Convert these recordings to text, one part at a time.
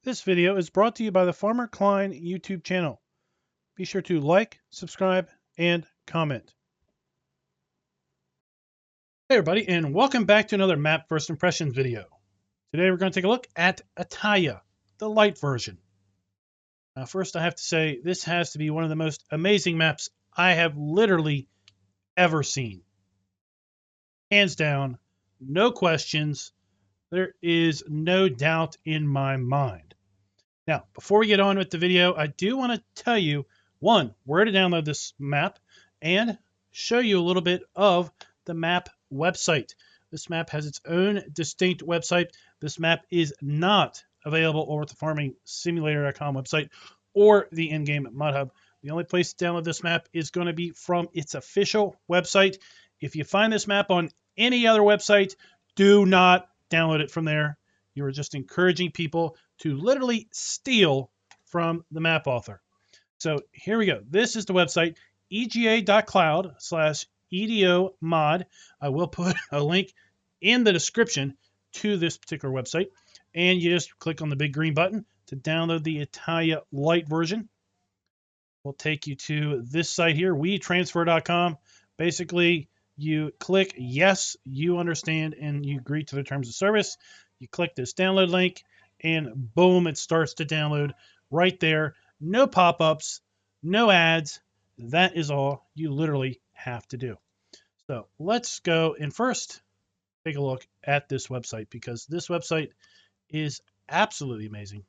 This video is brought to you by the Farmer Klein YouTube channel. Be sure to like, subscribe, and comment. Hey everybody, and welcome back to another map first impressions video. Today we're going to take a look at Italia, the light version. Now first I have to say, this has to be one of the most amazing maps I have literally ever seen. Hands down, no questions, there is no doubt in my mind. Now, before we get on with the video, I do want to tell you, one, where to download this map and show you a little bit of the map website. This map has its own distinct website. This map is not available over at the farmingsimulator.com website or the in-game mod hub. The only place to download this map is going to be from its official website. If you find this map on any other website, do not download it from there. You are just encouraging people to literally steal from the map author. So here we go. This is the website, ega.cloud/EDO mod. I will put a link in the description to this particular website. And you just click on the big green button to download the Italia Light version. We'll take you to this site here, WeTransfer.com. Basically, you click yes, you understand, and you agree to the terms of service. You click this download link, and boom, it starts to download right there. No pop-ups, no ads. That is all you literally have to do. So let's go and first take a look at this website, because this website is absolutely amazing.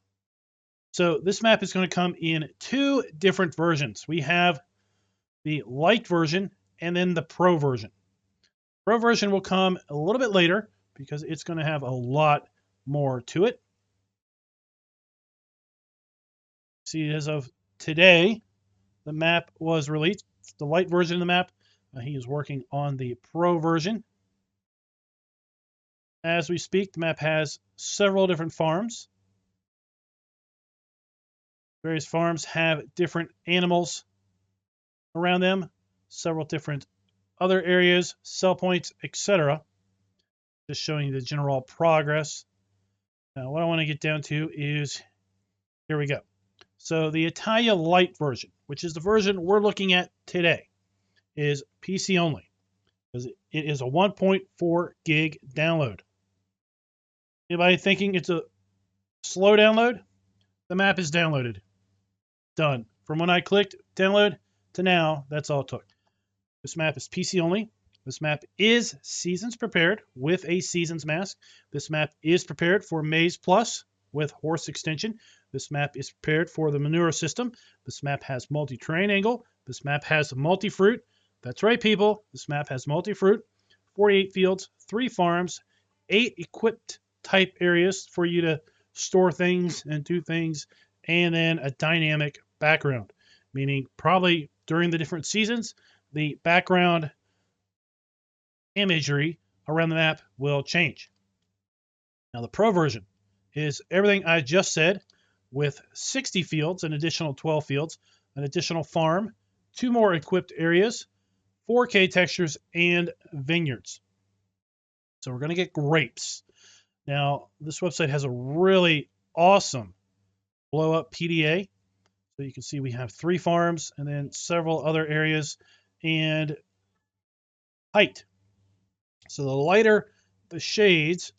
So this map is going to come in two different versions. We have the light version and then the pro version. Pro version will come a little bit later because it's going to have a lot more to it. See, as of today, the map was released. The light version of the map. He is working on the pro version. As we speak, the map has several different farms. Various farms have different animals around them, several different other areas, sell points, etc. Just showing you the general progress. Now, what I want to get down to is, here we go. So the Italia Light version, which is the version we're looking at today, is PC only, because it is a 1.4 gig download. Anybody thinking it's a slow download? The map is downloaded. Done. From when I clicked download to now, that's all it took. This map is PC only. This map is seasons prepared with a seasons mask. This map is prepared for MAIZE Plus with horse extension. This map is prepared for the manure system. This map has multi-terrain angle. This map has multi-fruit. That's right, people. This map has multi-fruit, 48 fields, 3 farms, 8 equipped type areas for you to store things and do things, and then a dynamic background, meaning probably during the different seasons, the background imagery around the map will change. Now, the pro version is everything I just said, with 60 fields, an additional 12 fields, an additional farm, 2 more equipped areas, 4K textures, and vineyards. So we're going to get grapes. Now, this website has a really awesome blow-up PDA. So you can see we have 3 farms and then several other areas and height. So the lighter the shades,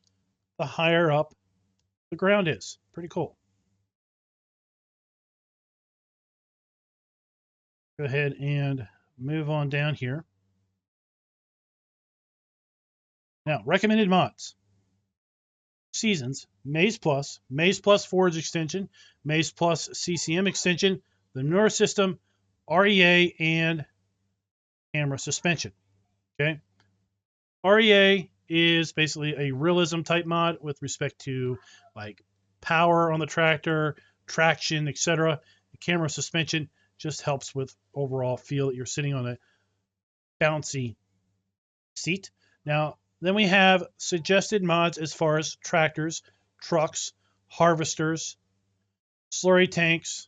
the higher up the ground is. Pretty cool. Go ahead and move on down here. Now, recommended mods. Seasons, MAIZE Plus Forage extension, MAIZE Plus CCM extension, the MANURE system, REA, and camera suspension. Okay. REA is basically a realism type mod with respect to like power on the tractor, traction, etc. The camera suspension just helps with overall feel that you're sitting on a bouncy seat. Now, then we have suggested mods as far as tractors, trucks, harvesters, slurry tanks,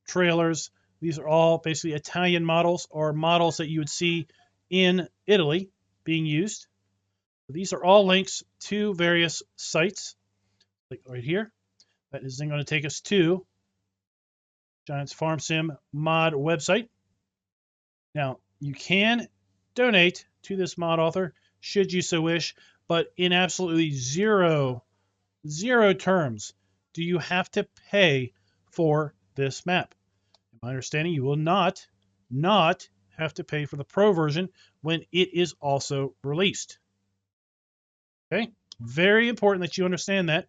trailers. These are all basically Italian models or models that you would see in Italy being used. These are all links to various sites, like right here, That is then going to take us to Giants Farm Sim mod website. Now, you can donate to this mod author should you so wish, but in absolutely zero terms do you have to pay for this map. In my understanding, you will not have to pay for the pro version when it is also released. Okay, very important that you understand that.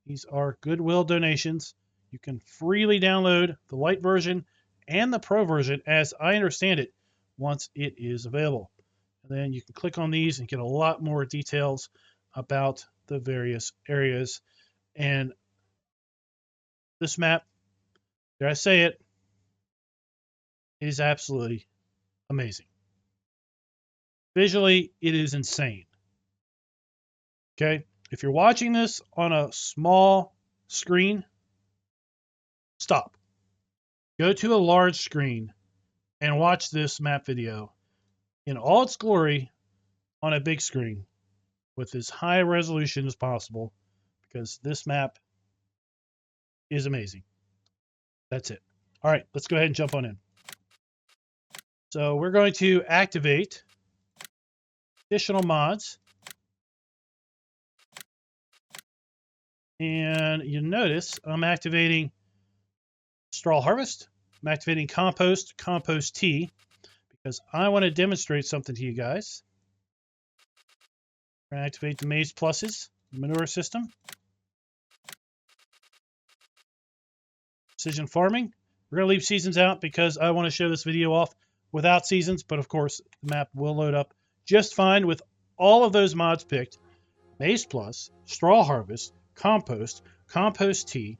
These are goodwill donations. You can freely download the light version and the pro version, as I understand it, once it is available. And then you can click on these and get a lot more details about the various areas. And this map, dare I say it, is absolutely amazing. Visually, it is insane. Okay, if you're watching this on a small screen, stop. Go to a large screen and watch this map video in all its glory on a big screen with as high resolution as possible, because this map is amazing. That's it. All right, let's go ahead and jump on in. So we're going to activate additional mods. And you notice I'm activating straw harvest. I'm activating compost tea, because I want to demonstrate something to you guys. We're going to activate the MAIZE pluses, the manure system. Precision farming. We're going to leave seasons out because I want to show this video off without seasons, but of course the map will load up just fine with all of those mods picked. MAIZE plus, straw harvest, compost tea,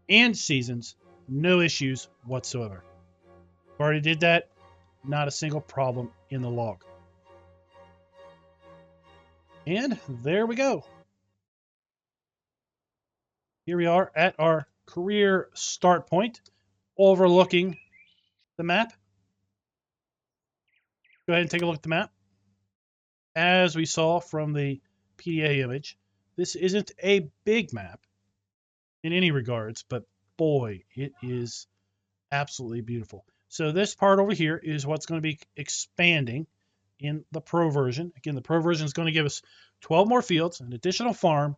and seasons. No issues whatsoever. Already did that. Not a single problem in the log. And there we go. Here we are at our career start point, overlooking the map. Go ahead and take a look at the map. As we saw from the PDA image, this isn't a big map in any regards, but boy, it is absolutely beautiful. So this part over here is what's going to be expanding in the pro version. Again, the pro version is going to give us 12 more fields, an additional farm,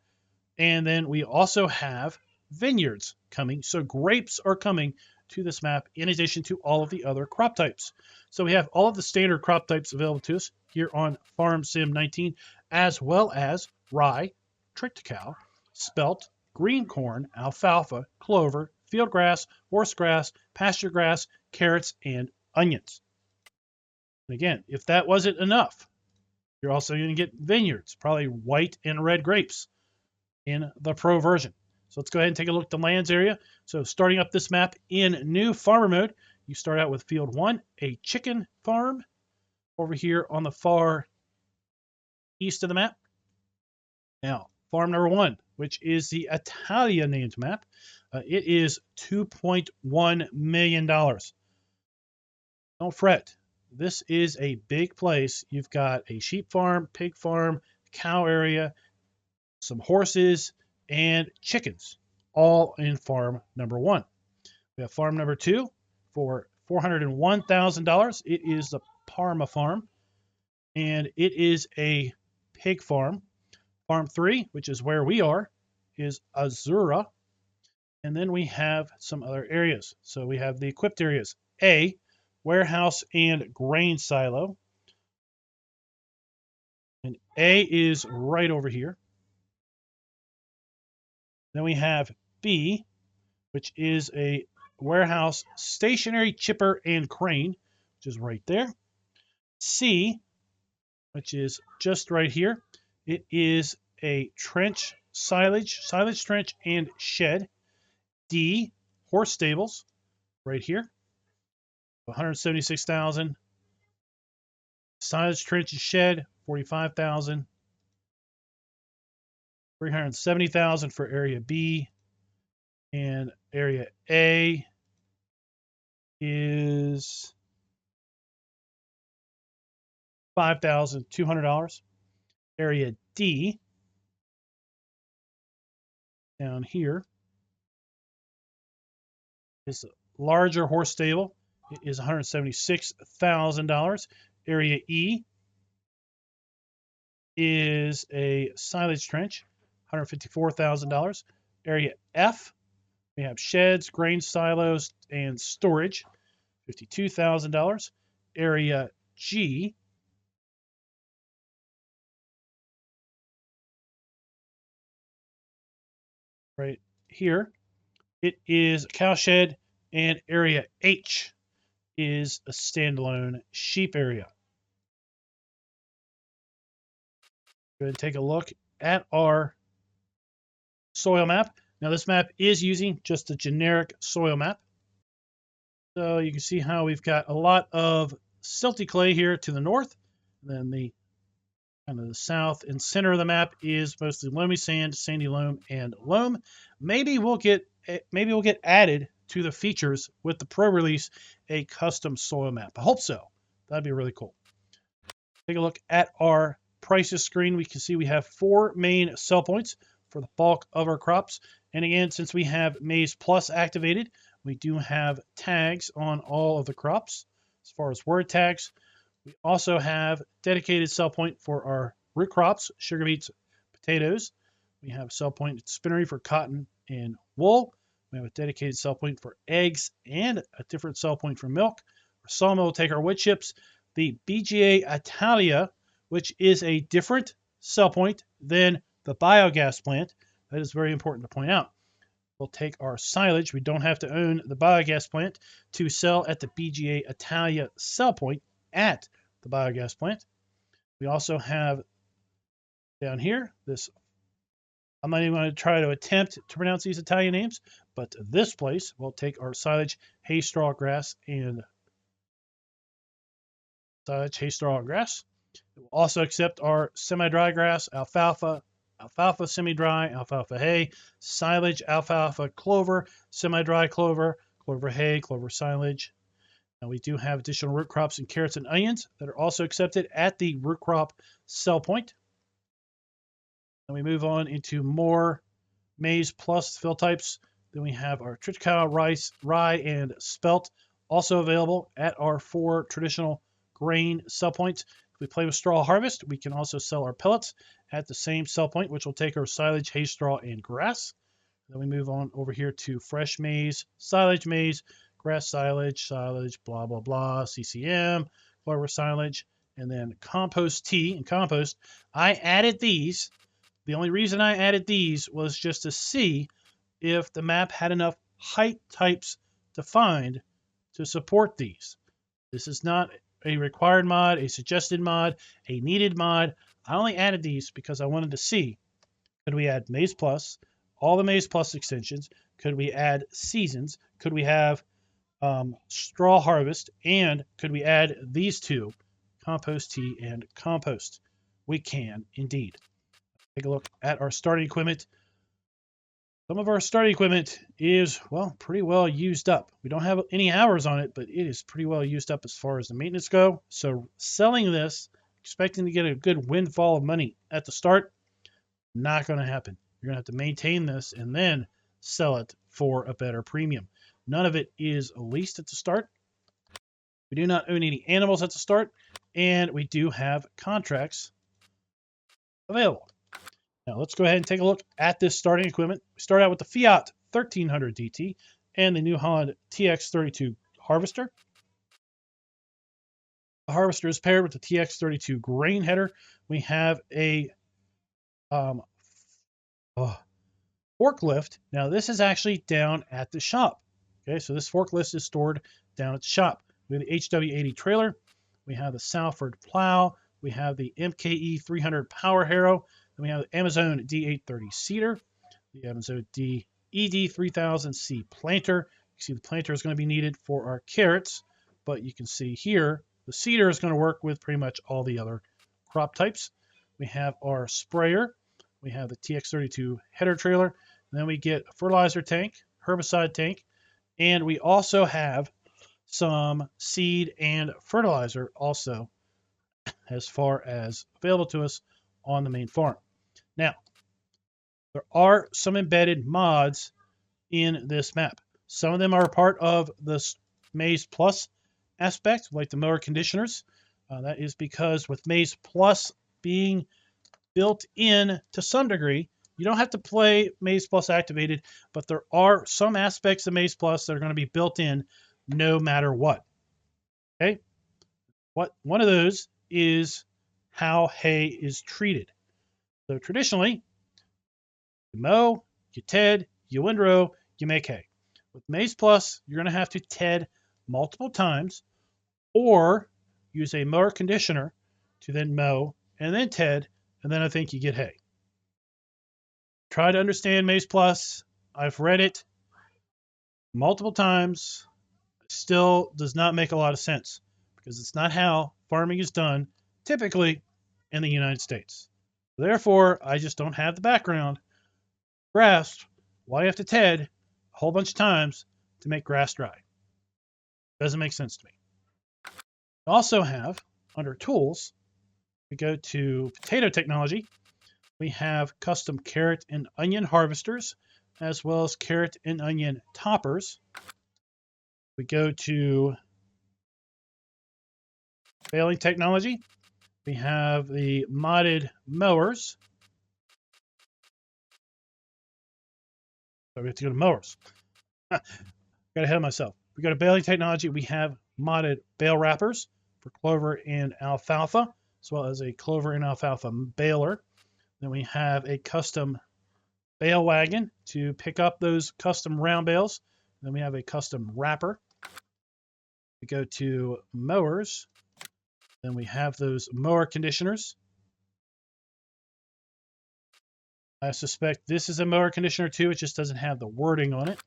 and then we also have vineyards coming. So grapes are coming to this map in addition to all of the other crop types. So we have all of the standard crop types available to us here on Farm Sim 19, as well as rye, triticale, spelt, green corn, alfalfa, clover, field grass, horse grass, pasture grass, carrots, and onions. And again, if that wasn't enough, you're also going to get vineyards, probably white and red grapes in the pro version. So let's go ahead and take a look at the lands area. So starting up this map in new farmer mode, you start out with field 1, a chicken farm over here on the far east of the map. Now, farm number 1, which is the Italia named map, it is $2.1 million. Don't fret. This is a big place. You've got a sheep farm, pig farm, cow area, some horses, and chickens, all in farm number 1. We have farm number 2 for $401,000. It is the Parma farm, and it is a pig farm. Farm 3, which is where we are, is Azura. And then we have some other areas. So we have the equipped areas. A, warehouse and grain silo. And A is right over here. Then we have B, which is a warehouse, stationary chipper, and crane, which is right there. C, which is just right here. It is a trench, silage trench, and shed. D, horse stables, right here. 176,000. Silage trench and shed, 45,000. 370,000 for area B, and area A is $5,200. Area D down here This larger horse stable is $176,000. Area E is a silage trench, $154,000. Area F, we have sheds, grain silos, and storage, $52,000. Area G, right here, it is a cow shed, and area H is a standalone sheep area. Go ahead and take a look at our soil map. Now this map is using just a generic soil map. So you can see how we've got a lot of silty clay here to the north. And then the kind of the south and center of the map is mostly loamy sand, sandy loam, and loam. Maybe we'll get added to the features with the pro release a custom soil map. I hope so. That'd be really cool. Take a look at our prices screen. We can see we have 4 main sell points for the bulk of our crops. And again, since we have MAIZE Plus activated, we do have tags on all of the crops. As far as word tags, we also have dedicated sell point for our root crops, sugar beets, potatoes. We have sell point at Spinnery for cotton and wool. We have a dedicated sell point for eggs and a different sell point for milk. Our sawmill will take our wood chips. The BGA Italia, which is a different sell point than the biogas plant. That is very important to point out. We'll take our silage. We don't have to own the biogas plant to sell at the BGA Italia sell point at the biogas plant. We also have down here this, I'm not even going to try to attempt to pronounce these Italian names, but this place will take our silage, hay, straw, grass, and silage, hay, straw, and grass. It will also accept our semi-dry grass, alfalfa, alfalfa semi-dry, alfalfa hay, silage, alfalfa clover, semi-dry clover, clover hay, clover silage. Now we do have additional root crops and carrots and onions that are also accepted at the root crop sell point. And we move on into more MAIZE Plus fill types. Then we have our triticale, rice, rye, and spelt also available at our 4 traditional grain sell points. If we play with straw harvest, we can also sell our pellets at the same sell point, which will take our silage, hay, straw, and grass. Then we move on over here to fresh maize, grass silage, blah, blah, blah, CCM, clover silage, and then compost tea and compost. I added these. The only reason I added these was just to see if the map had enough height types defined to support these. This is not a required mod, a suggested mod, a needed mod. I only added these because I wanted to see, could we add MAIZE Plus, all the MAIZE Plus extensions? Could we add seasons? Could we have straw harvest? And could we add these 2, compost tea and compost? We can indeed. Take a look at our starting equipment. Some of our starting equipment is, well, pretty well used up. We don't have any hours on it, but it is pretty well used up as far as the maintenance go. So selling this, expecting to get a good windfall of money at the start, not going to happen. You're going to have to maintain this and then sell it for a better premium. None of it is leased at the start. We do not own any animals at the start, and we do have contracts available. Now let's go ahead and take a look at this starting equipment. We start out with the Fiat 1300 DT and the New Holland TX32 harvester. The harvester is paired with the TX32 grain header. We have a forklift. Now this is actually down at the shop. Okay, so this forklift is stored down at the shop. We have the HW80 trailer. We have the Salford plow. We have the MKE 300 power harrow. Then we have the Amazon D830 seeder, the Amazon ED3000C planter. You see the planter is going to be needed for our carrots, but you can see here the seeder is going to work with pretty much all the other crop types. We have our sprayer. We have the TX32 header trailer. And then we get a fertilizer tank, herbicide tank, and we also have some seed and fertilizer also as far as available to us on the main farm. Now, there are some embedded mods in this map. Some of them are part of the MAIZE Plus aspect, like the mower conditioners. That is because with MAIZE Plus being built in to some degree, you don't have to play MAIZE Plus activated, but there are some aspects of MAIZE Plus that are going to be built in no matter what. Okay? One of those is how hay is treated. So traditionally, you mow, you ted, you windrow, you make hay. With MAIZE Plus, you're going to have to ted multiple times or use a mower conditioner to then mow and then ted, and then I think you get hay. Try to understand MAIZE Plus. I've read it multiple times. It still does not make a lot of sense because it's not how farming is done typically in the United States. Therefore, I just don't have the background grasp why you have to ted a whole bunch of times to make grass dry. Doesn't make sense to me. We also have, under tools, we go to potato technology. We have custom carrot and onion harvesters, as well as carrot and onion toppers. We go to baling technology. We have the modded mowers. So we have to go to mowers. Got ahead of myself. We go to baling technology. We have modded bale wrappers for clover and alfalfa, as well as a clover and alfalfa baler. Then we have a custom bale wagon to pick up those custom round bales. Then we have a custom wrapper. We go to mowers. Then we have those mower conditioners. I suspect this is a mower conditioner too. It just doesn't have the wording on it.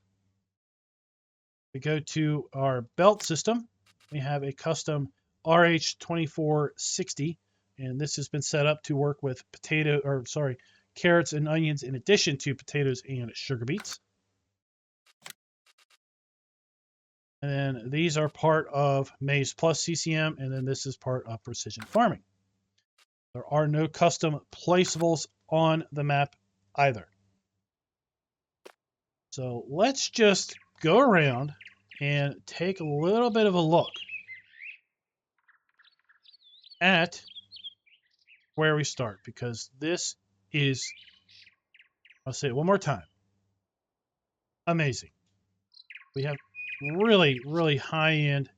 We go to our belt system. We have a custom RH2460, and this has been set up to work with carrots and onions in addition to potatoes and sugar beets. And then these are part of MAIZE Plus CCM, and then this is part of precision farming. There are no custom placeables on the map either. So let's just go around and take a little bit of a look at where we start, because this is, I'll say it one more time, amazing. We have really, really high-end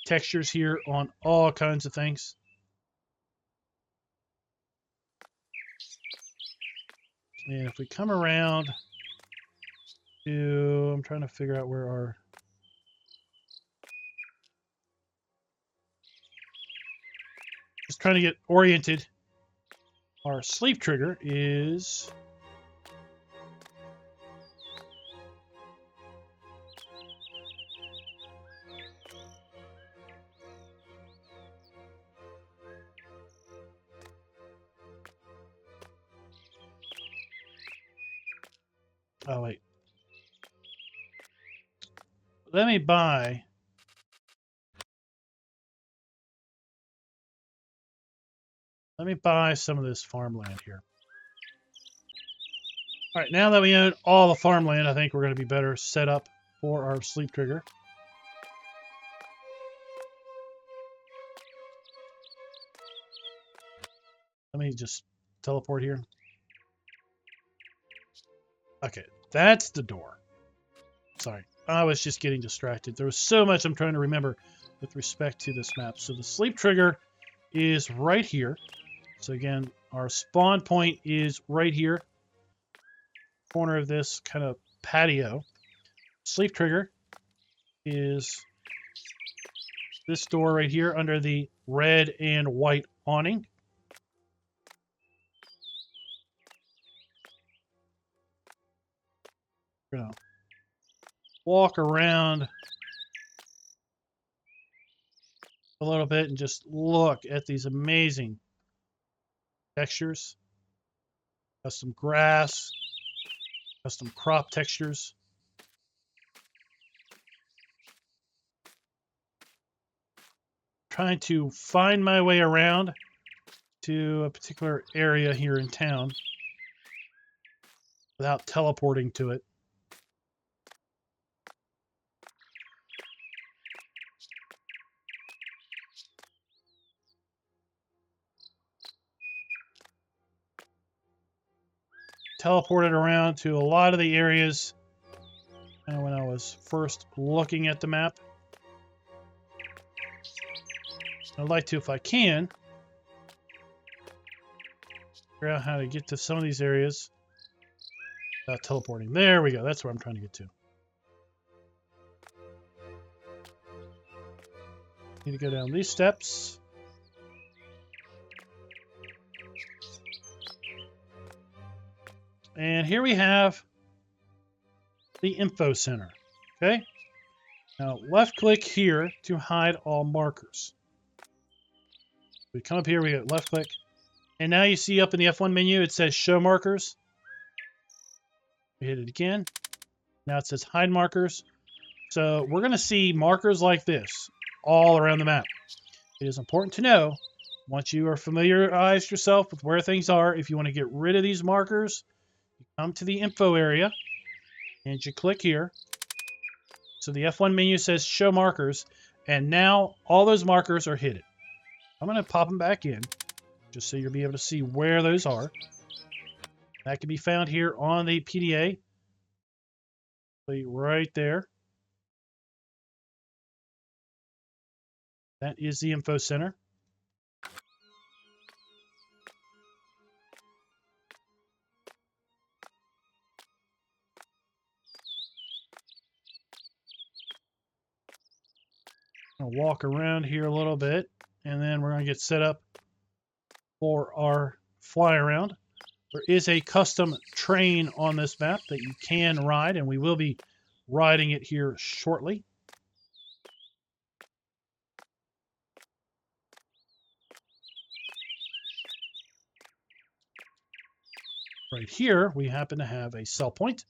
textures here on all kinds of things. And if we come around to, I'm trying to figure out where our, just trying to get oriented. Our sleep trigger is oh wait. Let me buy some of this farmland here. All right, now that we own all the farmland, I think we're going to be better set up for our sleep trigger. Let me just teleport here. Okay, that's the door. Sorry, I was just getting distracted. There was so much I'm trying to remember with respect to this map. So the sleep trigger is right here. So again, our spawn point is right here. Corner of this kind of patio. Sleep trigger is this door right here under the red and white awning. We're gonna walk around a little bit and just look at these amazing textures. Custom grass, custom crop textures. Trying to find my way around to a particular area here in town without teleporting to it. teleported around to a lot of the areas when I was first looking at the map. I'd like to, if I can, figure out how to get to some of these areas without teleporting. There we go. That's where I'm trying to get to. Need to go down these steps. And here we have the info center. Okay. Now left click here to hide all markers. We come up here, we get left click. And now you see up in the F1 menu, it says show markers. We hit it again. Now it says hide markers. So we're going to see markers like this all around the map. It is important to know, once you are familiarized yourself with where things are, if you want to get rid of these markers, you come to the info area and you click here. So the F1 menu says show markers, and now all those markers are hidden. I'm going to pop them back in just so you'll be able to see where those are. That can be found here on the PDA. Right there. That is the info center. I'll walk around here a little bit, and then we're going to get set up for our fly around. There is a custom train on this map that you can ride, and we will be riding it here shortly. Right here, we happen to have a sell point,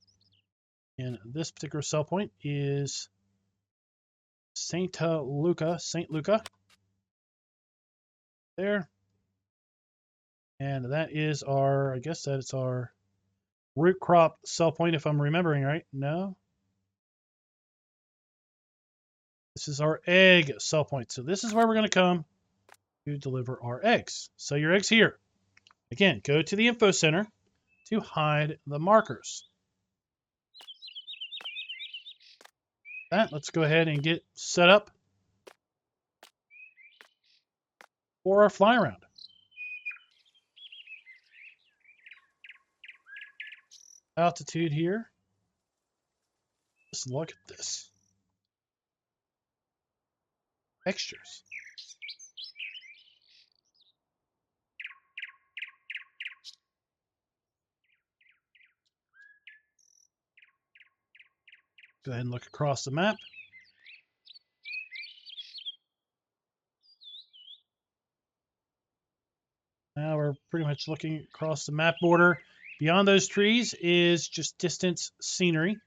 and this particular sell point is St. Luca. There. And that is our, I guess that's our root crop sell point, if I'm remembering right. No. This is our egg sell point. So this is where we're going to come to deliver our eggs. Sell your eggs here. Again, go to the info center to hide the markers. Let's go ahead and get set up for our fly around. Altitude here. Just look at this. Textures. Go ahead and look across the map. Now we're pretty much looking across the map border. Beyond those trees is just distance scenery.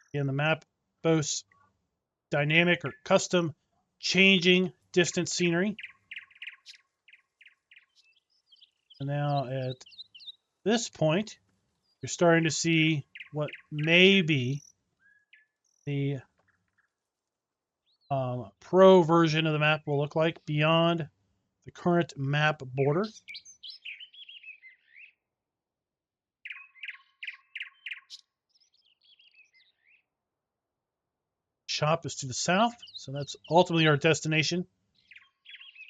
Again, the map boasts dynamic or custom changing distance scenery. And now at this point, you're starting to see what may be the pro version of the map will look like beyond the current map border. Shop is to the south, so that's ultimately our destination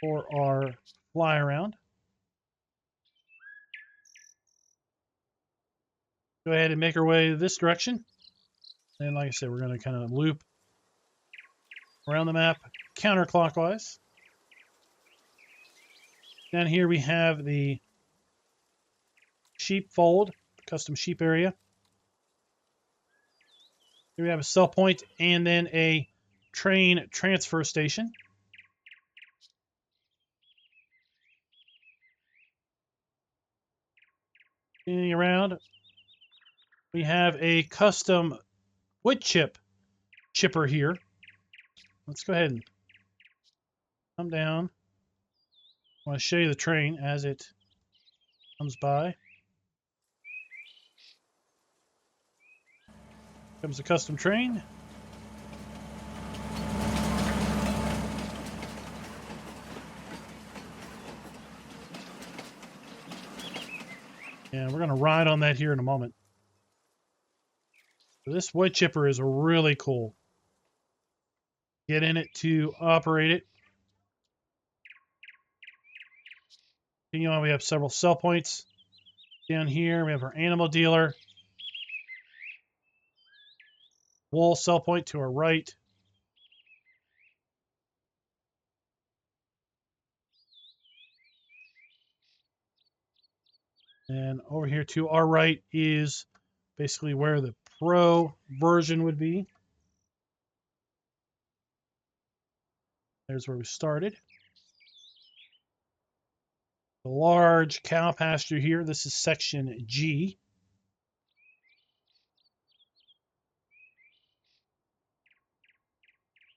for our fly around. Go ahead and make our way this direction. And like I said, we're going to kind of loop around the map counterclockwise. Down here we have the sheepfold, custom sheep area. Here we have a sell point and then a train transfer station. Getting around, we have a custom wood chipper here. Let's go ahead and come down. I want to show you the train as it comes by. Comes a custom train. going to ride on that here in a moment. So this wood chipper is really cool. Get in it to operate it. Continue on, we have several sell points. Down here, we have our animal dealer. Wool sell point to our right. And over here to our right is basically where the Pro version would be. There's where we started. The large cow pasture here. This is section G.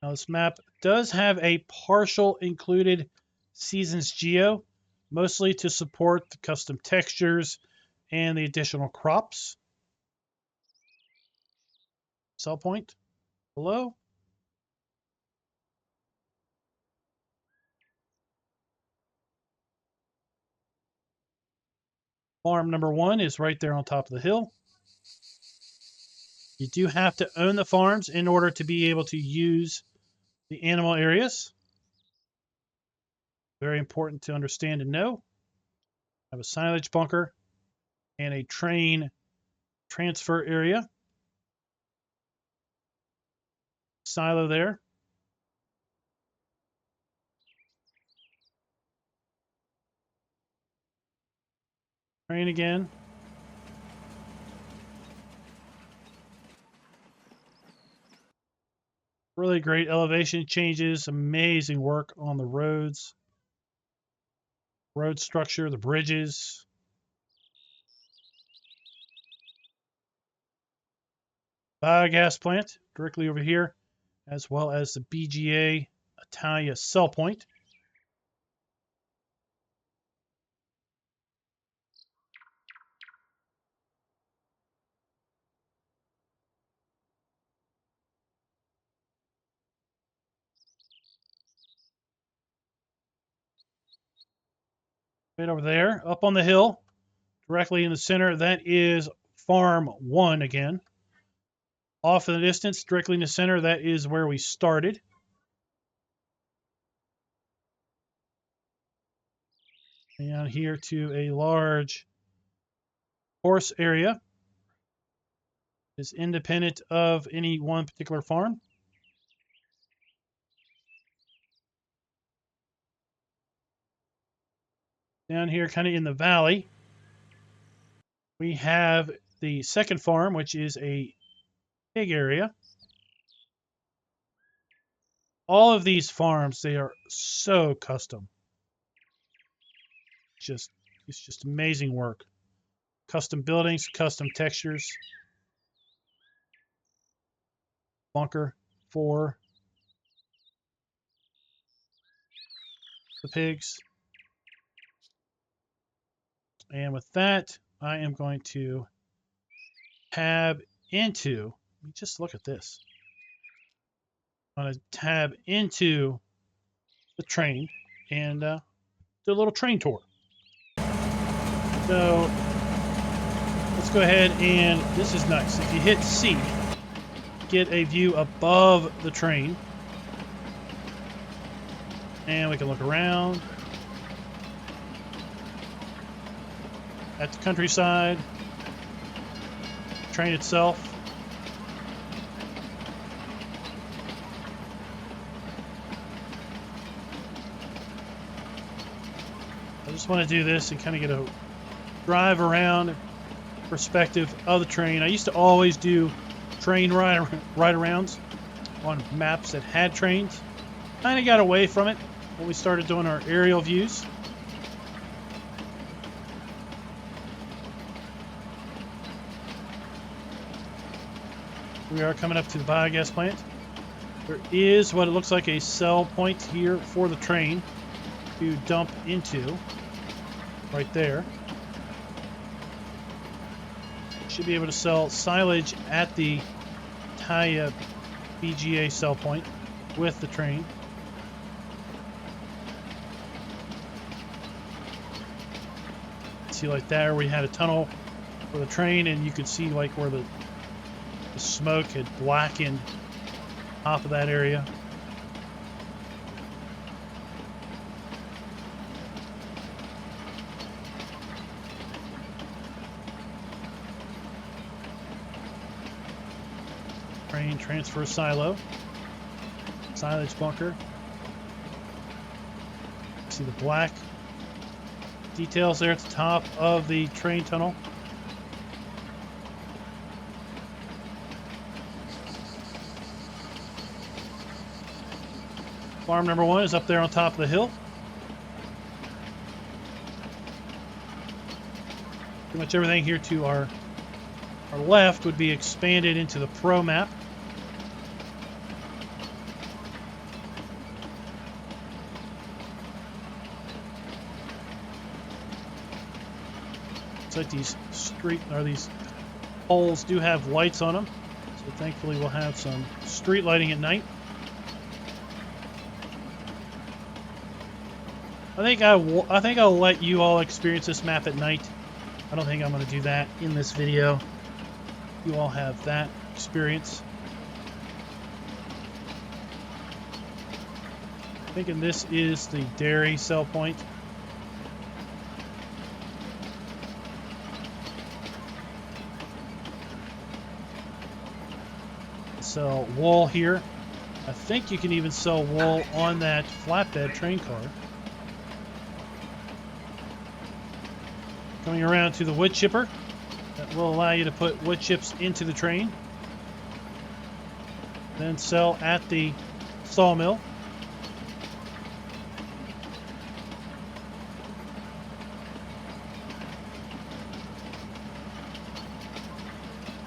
Now this map does have a partial included seasons geo, mostly to support the custom textures and the additional crops. Sell point below. Farm number 1 is right there on top of the hill. You do have to own the farms in order to be able to use the animal areas. Very important to understand and know. Have a silage bunker and a train transfer area. Silo there. Train again. Really great elevation changes, amazing work on the roads, road structure, the bridges. Biogas plant directly over here, as well as the BGA Italia sell point. Right over there, up on the hill, directly in the center, that is Farm 1 again. Off in the distance, directly in the center, that is where we started. And here to a large horse area. Is independent of any one particular farm. Down here, kind of in the valley, we have the second farm, which is a pig area. All of these farms, they are so custom. It's just amazing work. Custom buildings, custom textures. Bunker for the pigs. And with that, I am going to tab into, let me just look at this. I'm going to tab into the train and do a little train tour. So let's go ahead and this is nice. If you hit C, get a view above the train. And we can look around at the countryside, train itself. I just want to do this and kind of get a drive around perspective of the train. I used to always do train ride-arounds on maps that had trains. Kind of got away from it when we started doing our aerial views. We are coming up to the biogas plant. There is what it looks like a sell point here for the train to dump into right there. Should be able to sell silage at the Italia BGA sell point with the train. See, like there we had a tunnel for the train, and you could see like where the smoke had blackened top of that area. Train transfer silo, silage bunker. See the black details there at the top of the train tunnel. Farm number 1 is up there on top of the hill. Pretty much everything here to our left would be expanded into the Pro map. Looks like these these poles do have lights on them, so thankfully we'll have some street lighting at night. I think I'll let you all experience this map at night. I don't think I'm going to do that in this video. You all have that experience. I'm thinking this is the dairy sell point. Sell wool here. I think you can even sell wool on that flatbed train car. Coming around to the wood chipper. That will allow you to put wood chips into the train. Then sell at the sawmill.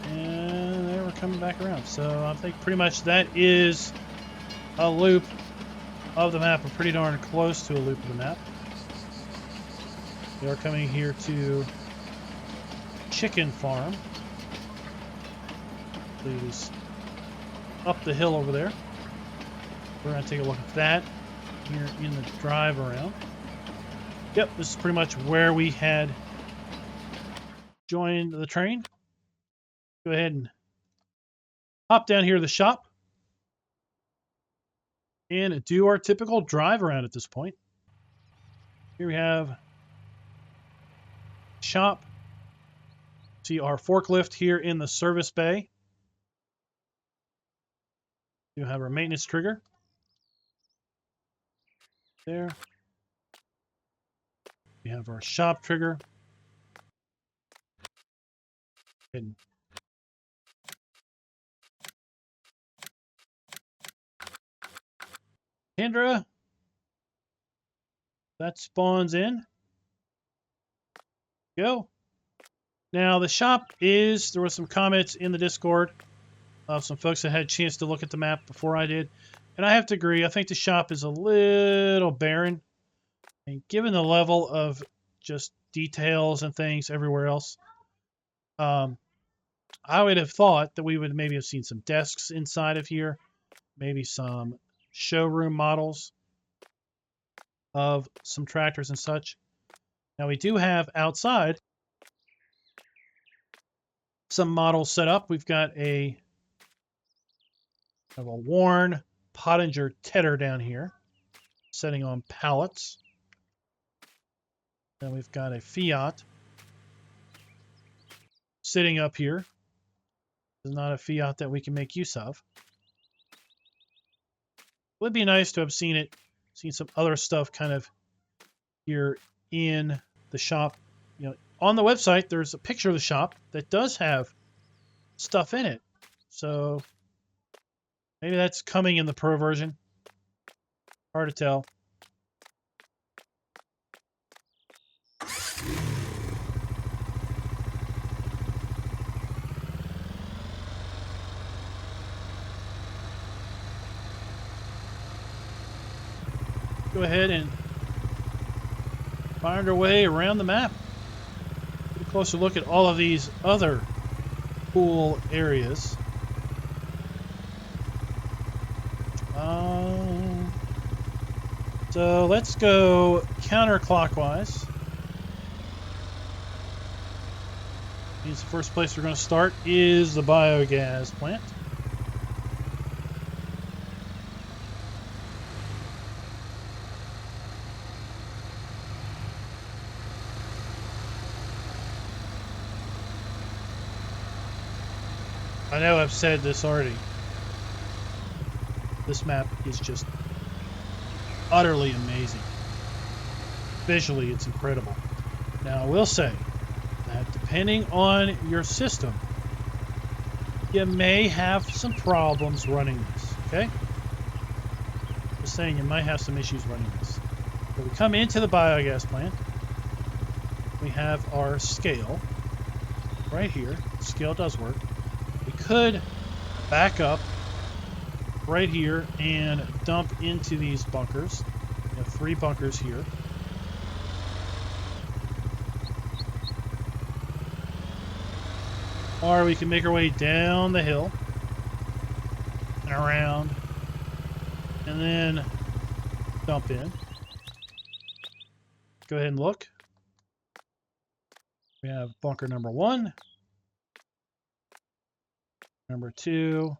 And there we're coming back around. So I think pretty much that is a loop of the map. We're pretty darn close to a loop of the map. We are coming here to chicken farm. It is up the hill over there. We're going to take a look at that here in the drive around. Yep, this is pretty much where we had joined the train. Go ahead and hop down here to the shop and do our typical drive around at this point. Here we have shop. See our forklift here in the service bay. You have our maintenance trigger there. We have our shop trigger. And Kendra, that spawns in. Go. Now the shop is, there was some comments in the Discord of some folks that had a chance to look at the map before I did, and I have to agree, I think the shop is a little barren, and given the level of just details and things everywhere else, I would have thought that we would maybe have seen some desks inside of here, maybe some showroom models of some tractors and such. Now we do have outside some models set up. We've got a Warn Pottinger Tedder down here, setting on pallets. Then we've got a Fiat sitting up here. This is not a Fiat that we can make use of. It would be nice to have seen some other stuff kind of here in the shop. You know, on the website, there's a picture of the shop that does have stuff in it. So maybe that's coming in the Pro version. Hard to tell. Go ahead and find our way around the map. Get a closer look at all of these other cool areas. So let's go counterclockwise the first place we're going to start is the biogas plant. I know I've said this already. This map is just utterly amazing. Visually, it's incredible. Now, I will say that depending on your system, you may have some problems running this, okay? Just saying, you might have some issues running this. So we come into the biogas plant. We have our scale right here. The scale does work. We could back up right here and dump into these bunkers. We have 3 bunkers here. Or we can make our way down the hill and around and then dump in. Go ahead and look. We have bunker number 1, number 2,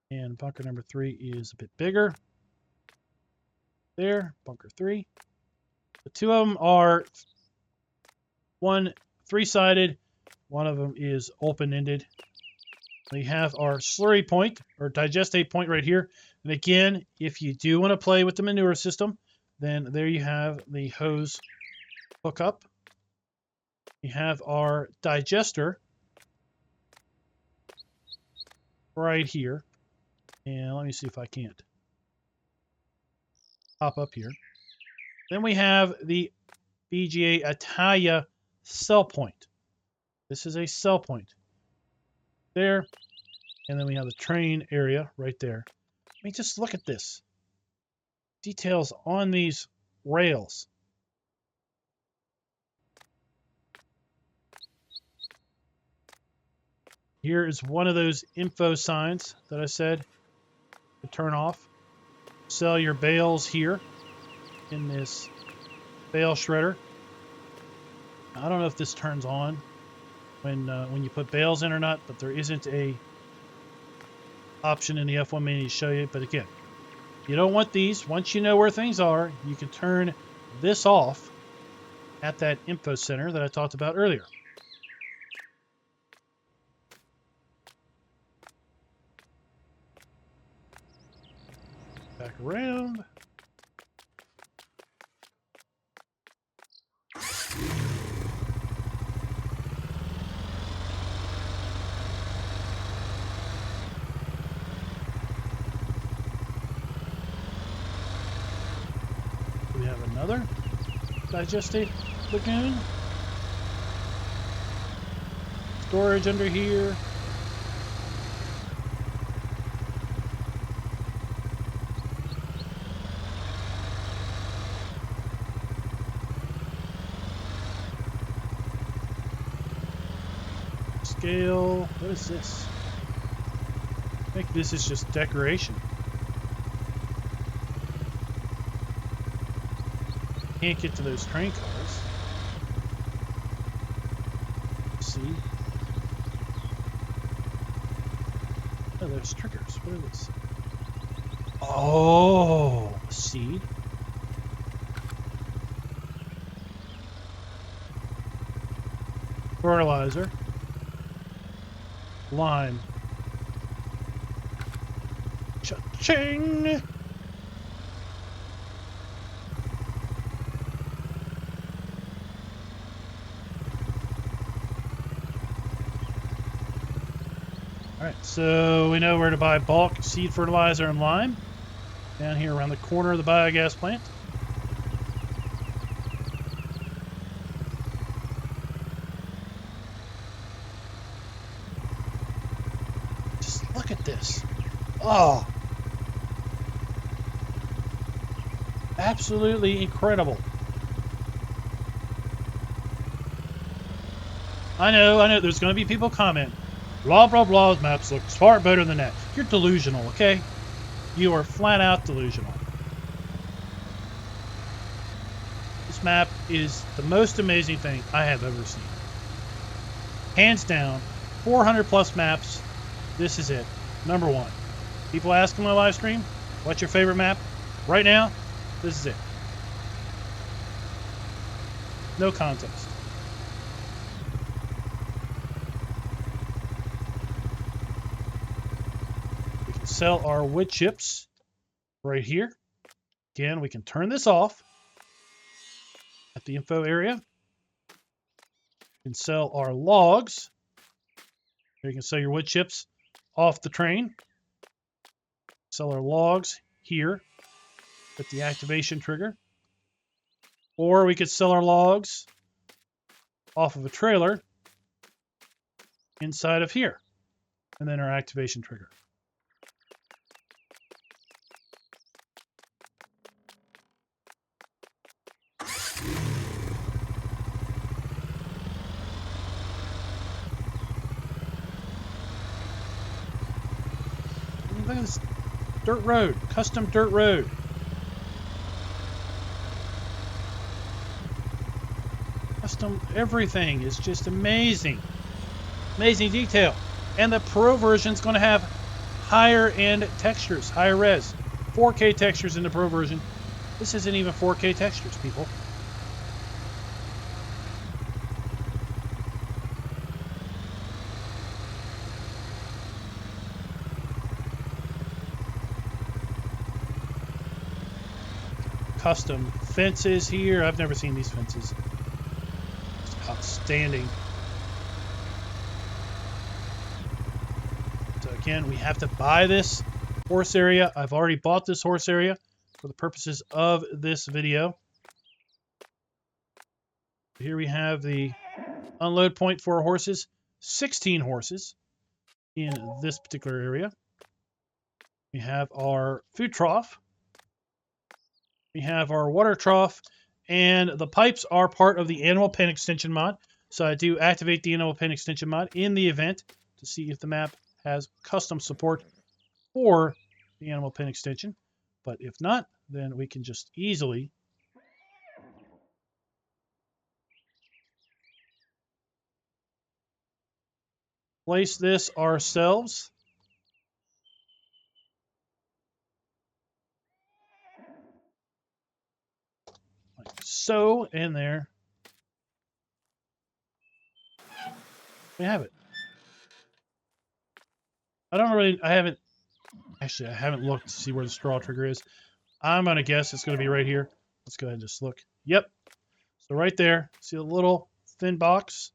and bunker number 3 is a bit bigger. There, bunker 3. The 2 of them are one 3-sided. One of them is open-ended. We have our slurry point, or digestate point right here. And again, if you do want to play with the manure system, then there you have the hose hookup. We have our digester right here. And let me see if I can't pop up here. Then we have the BGA Italia cell point. This is a cell point there. And then we have the train area right there. I mean, just look at this. Details on these rails. Here is one of those info signs that I said to turn off. Sell your bales here in this bale shredder. I don't know if this turns on when you put bales in or not, but there isn't a option in the F1 menu to show you. But again, you don't want these. Once you know where things are, you can turn this off at that info center that I talked about earlier. Back around. We have another digestate lagoon. Storage under here. Scale. What is this? I think this is just decoration. Can't get to those train cars. See? Oh, there's triggers. What are these? Oh, seed. Fertilizer. Lime. Cha-ching! Alright, so we know where to buy bulk seed fertilizer and lime. Down here around the corner of the biogas plant. Just look at this. Oh! Absolutely incredible. I know, there's going to be people comment. Blah, blah, blah's maps looks far better than that. You're delusional, okay? You are flat out delusional. This map is the most amazing thing I have ever seen. hands down, 400 plus maps. This is it. Number one. People ask in my live stream, what's your favorite map? Right now, this is it. No contest. We can sell our wood chips right here. Again, we can turn this off at the info area. We can sell our logs. Here you can sell your wood chips off the train. Sell our logs here with the activation trigger. Or we could sell our logs off of a trailer inside of here. And then our activation trigger. Look at this dirt road, custom dirt road. Custom everything is just amazing. Amazing detail. And the Pro version is going to have higher end textures, higher res. 4K textures in the Pro version. This isn't even 4K textures, people. Custom fences here. I've never seen these fences. It's outstanding. So again, we have to buy this horse area. I've already bought this horse area for the purposes of this video. Here we have the unload point for our horses. 16 horses in this particular area. We have our food trough. We have our water trough, and the pipes are part of the animal pen extension mod. So I do activate the animal pen extension mod in the event to see if the map has custom support for the animal pen extension. But if not, then we can just easily place this ourselves. Like so, in there. We have it. I haven't looked to see where the straw trigger is. I'm going to guess it's going to be right here. Let's go ahead and just look. Yep. So right there, see the little thin box?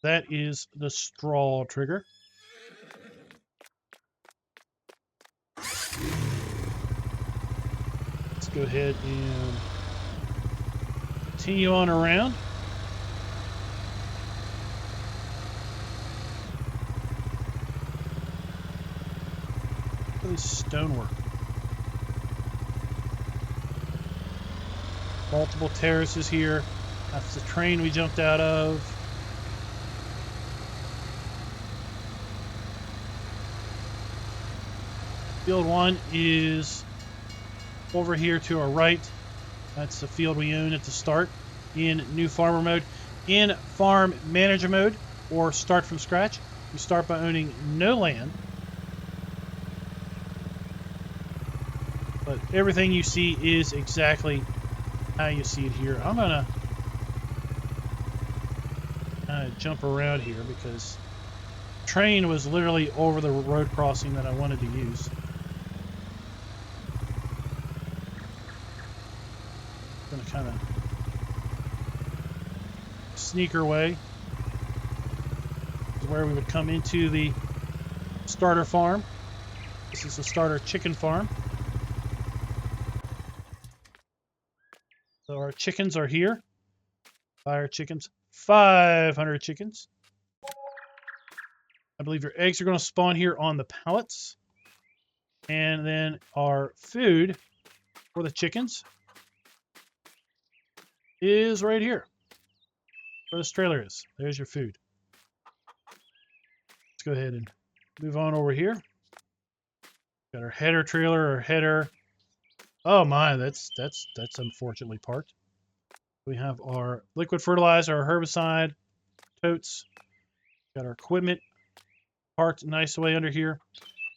That is the straw trigger. Let's go ahead and continue on around. Look at this stonework. Multiple terraces here. That's the train we jumped out of. Field 1 is over here to our right. That's the field we own at the start in new farmer mode. In farm manager mode, or start from scratch, we start by owning no land. But everything you see is exactly how you see it here. I'm gonna jump around here because the train was literally over the road crossing that I wanted to use. I'm gonna kind of sneak our way. This is where we would come into the starter farm. This is the starter chicken farm. So our chickens are here. Buy our chickens. 500 chickens. I believe your eggs are going to spawn here on the pallets. And then our food for the chickens is right here. Where this trailer is. There's your food. Let's go ahead and move on over here. Got our header trailer, our header. Oh my, that's unfortunately parked. We have our liquid fertilizer, our herbicide, totes. Got our equipment parked nice way under here.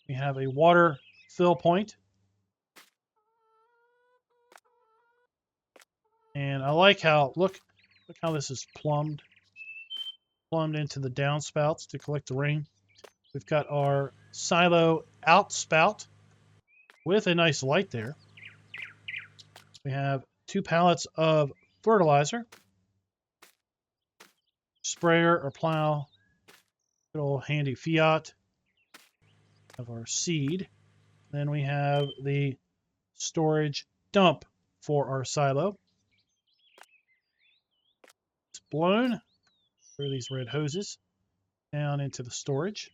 We have a water fill point. And I like how, look how this is plumbed into the downspouts to collect the rain. We've got our silo outspout with a nice light there. We have 2 pallets of fertilizer, sprayer or plow, good old handy Fiat of our seed. Then we have the storage dump for our silo. It's blown through these red hoses down into the storage.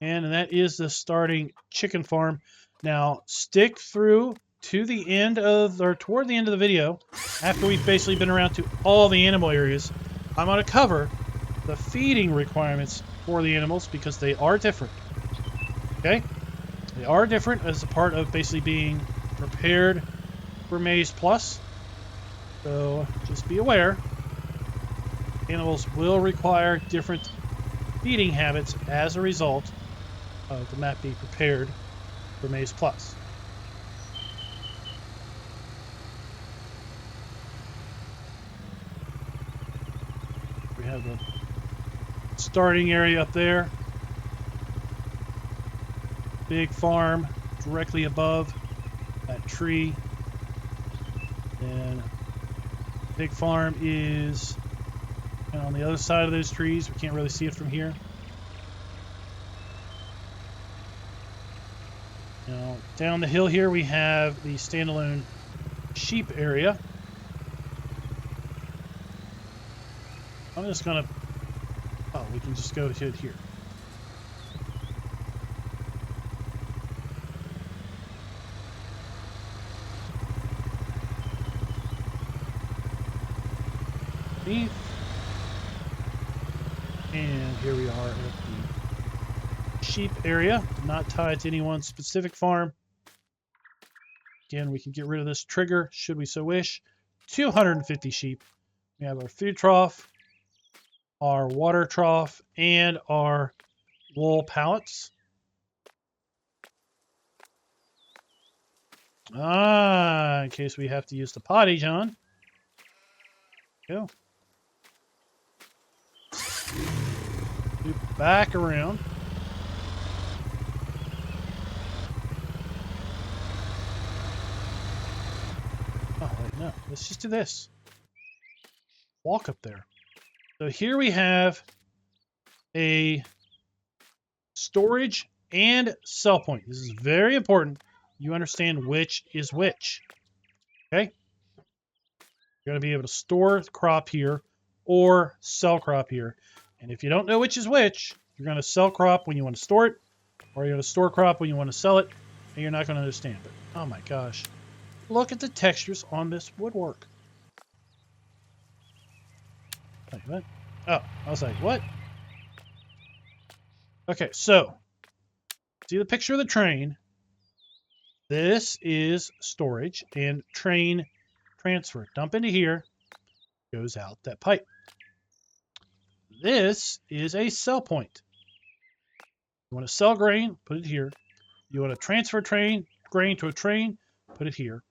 And that is the starting chicken farm. Now stick through to the end of, or toward the end of the video, after we've basically been around to all the animal areas. I'm going to cover the feeding requirements for the animals because they are different. Okay? They are different as a part of basically being prepared for Maize Plus. So just be aware. Animals will require different feeding habits as a result of the map being prepared for Maize Plus. We have the starting area up there. Big farm directly above that tree. And big farm is on the other side of those trees. We can't really see it from here. Now, down the hill here we have the standalone sheep area. I'm just gonna, oh, we can just go to it here. Beef. And here we are at the sheep area, not tied to any one specific farm. Again, we can get rid of this trigger should we so wish. 250 sheep. We have our food trough, our water trough, and our wool pallets. In case we have to use the potty, John. Go. Loop back around. Oh, wait, no. Let's just do this. Walk up there. So here we have a storage and sell point. This is very important. You understand which is which. Okay? You're going to be able to store crop here or sell crop here. And if you don't know which is which, you're going to sell crop when you want to store it, or you're going to store crop when you want to sell it, and you're not going to understand it. Oh my gosh. Look at the textures on this woodwork. Wait, what? Oh, I was like, what? Okay, so, see the picture of the train? This is storage and train transfer. Dump into here, goes out that pipe. This is a sell point. You want to sell grain, put it here. You want to transfer grain to a train, put it here.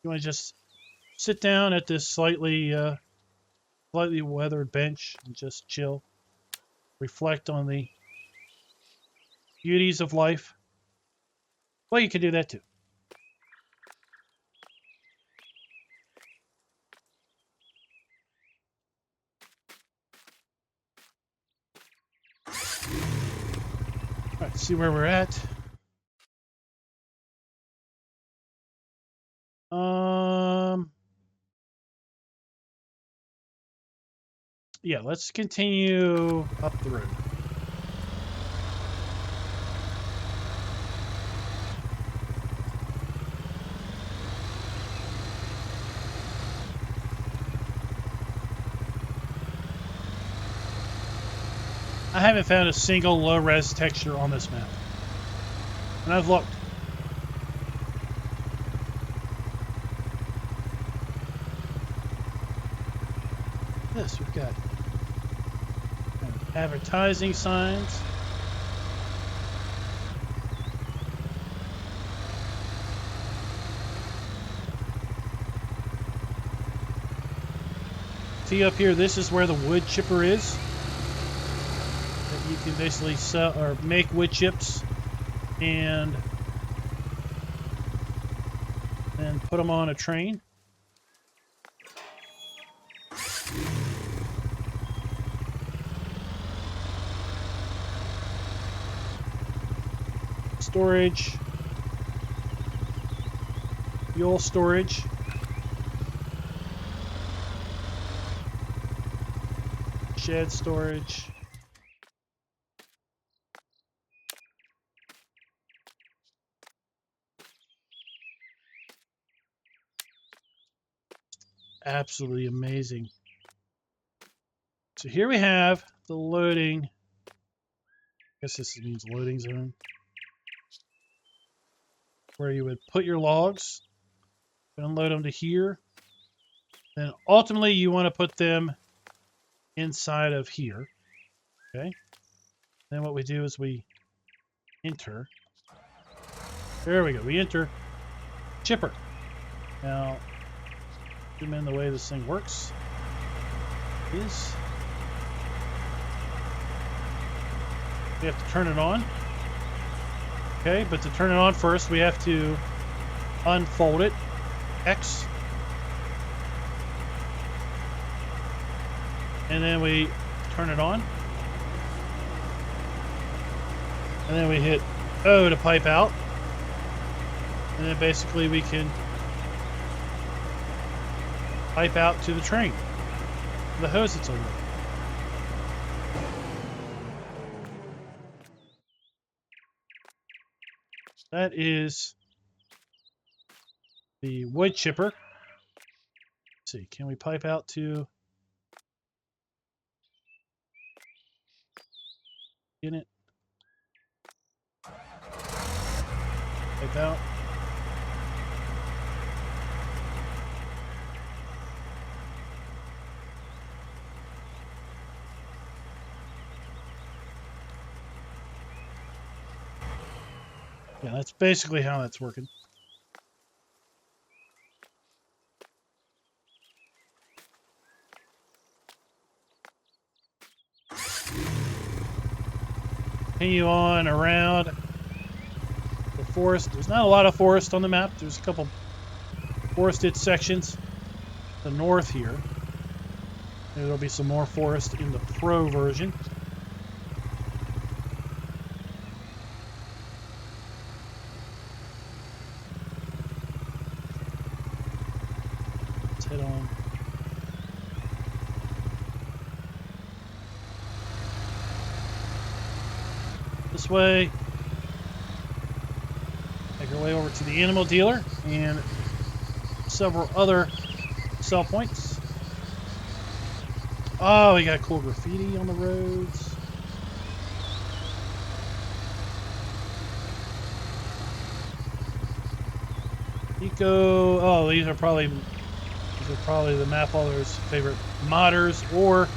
You want to just sit down at this slightly weathered bench and just chill, reflect on the beauties of life. Well, you can do that too. All right, see where we're at. Yeah, let's continue up the road. I haven't found a single low-res texture on this map. And I've looked. this? We've got advertising signs. See up here, this is where the wood chipper is. That you can basically sell or make wood chips and then put them on a train. Storage, fuel storage, shed storage, absolutely amazing. So here we have the loading. I guess this means loading zone, where you would put your logs, unload them to here. Then ultimately you want to put them inside of here. Okay. Then what we do is we enter. There we go. We enter chipper. Now, zoom in the way this thing works. Is we have to turn it on. Okay, but to turn it on first, we have to unfold it. X. And then we turn it on. And then we hit O to pipe out. And then basically we can pipe out to the train. The hose that's over there. That is the wood chipper. Let's see, can we pipe out to in it? Pipe out. Yeah, that's basically how that's working. Continue on around the forest. There's not a lot of forest on the map. There's a couple forested sections. The north here. There'll be some more forest in the Pro version. Let's head on. This way. Make our way over to the animal dealer and several other sell points. Oh, we got cool graffiti on the roads. Eco. Oh, these are probably the map holders' favorite modders or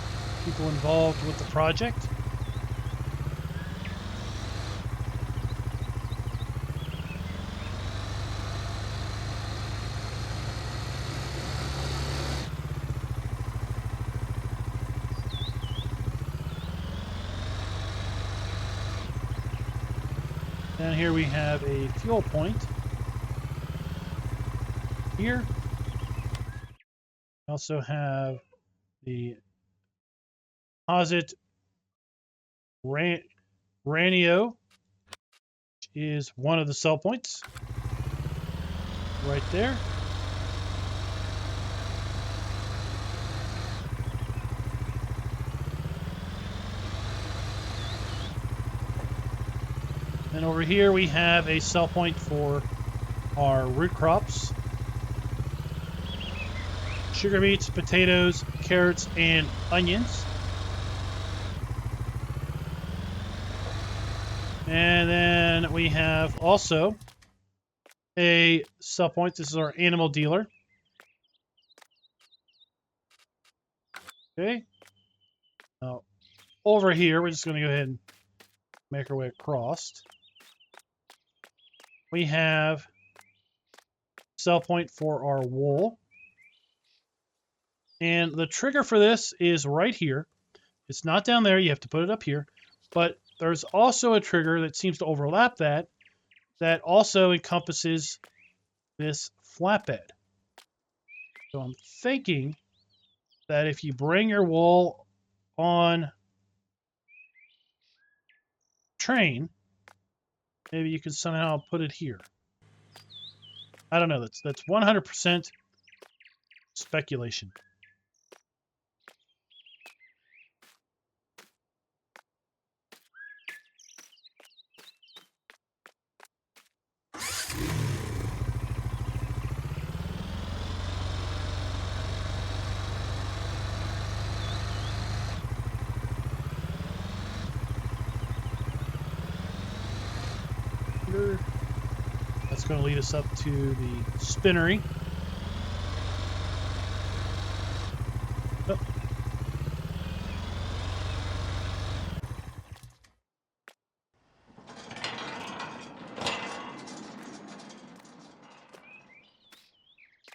people involved with the project. Down here we have a fuel point. Here. We also have the deposit Ranio, which is one of the sell points. Right there. And over here we have a sell point for our root crops. Sugar beets, potatoes, carrots, and onions. And then we have also a sell point. This is our animal dealer. Okay. Now, over here, we're just going to go ahead and make our way across. We have sell point for our wool. And the trigger for this is right here. It's not down there. You have to put it up here. But there's also a trigger that seems to overlap that also encompasses this flatbed. So I'm thinking that if you bring your wool on train, maybe you can somehow put it here. I don't know. That's 100% speculation. That's going to lead us up to the spinnery. Oh.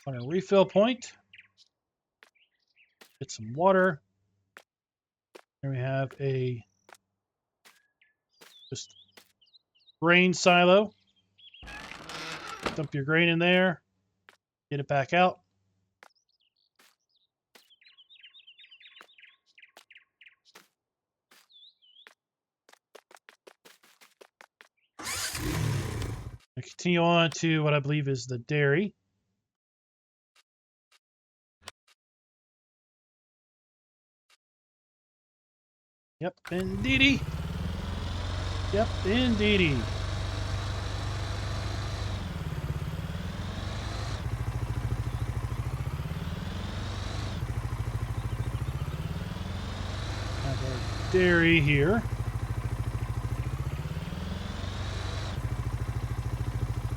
On a refill point, get some water. Here we have a just grain silo. Dump your grain in there, get it back out. I continue on to what I believe is the dairy. Yep, indeedy. Yep, indeedy. Have our dairy here.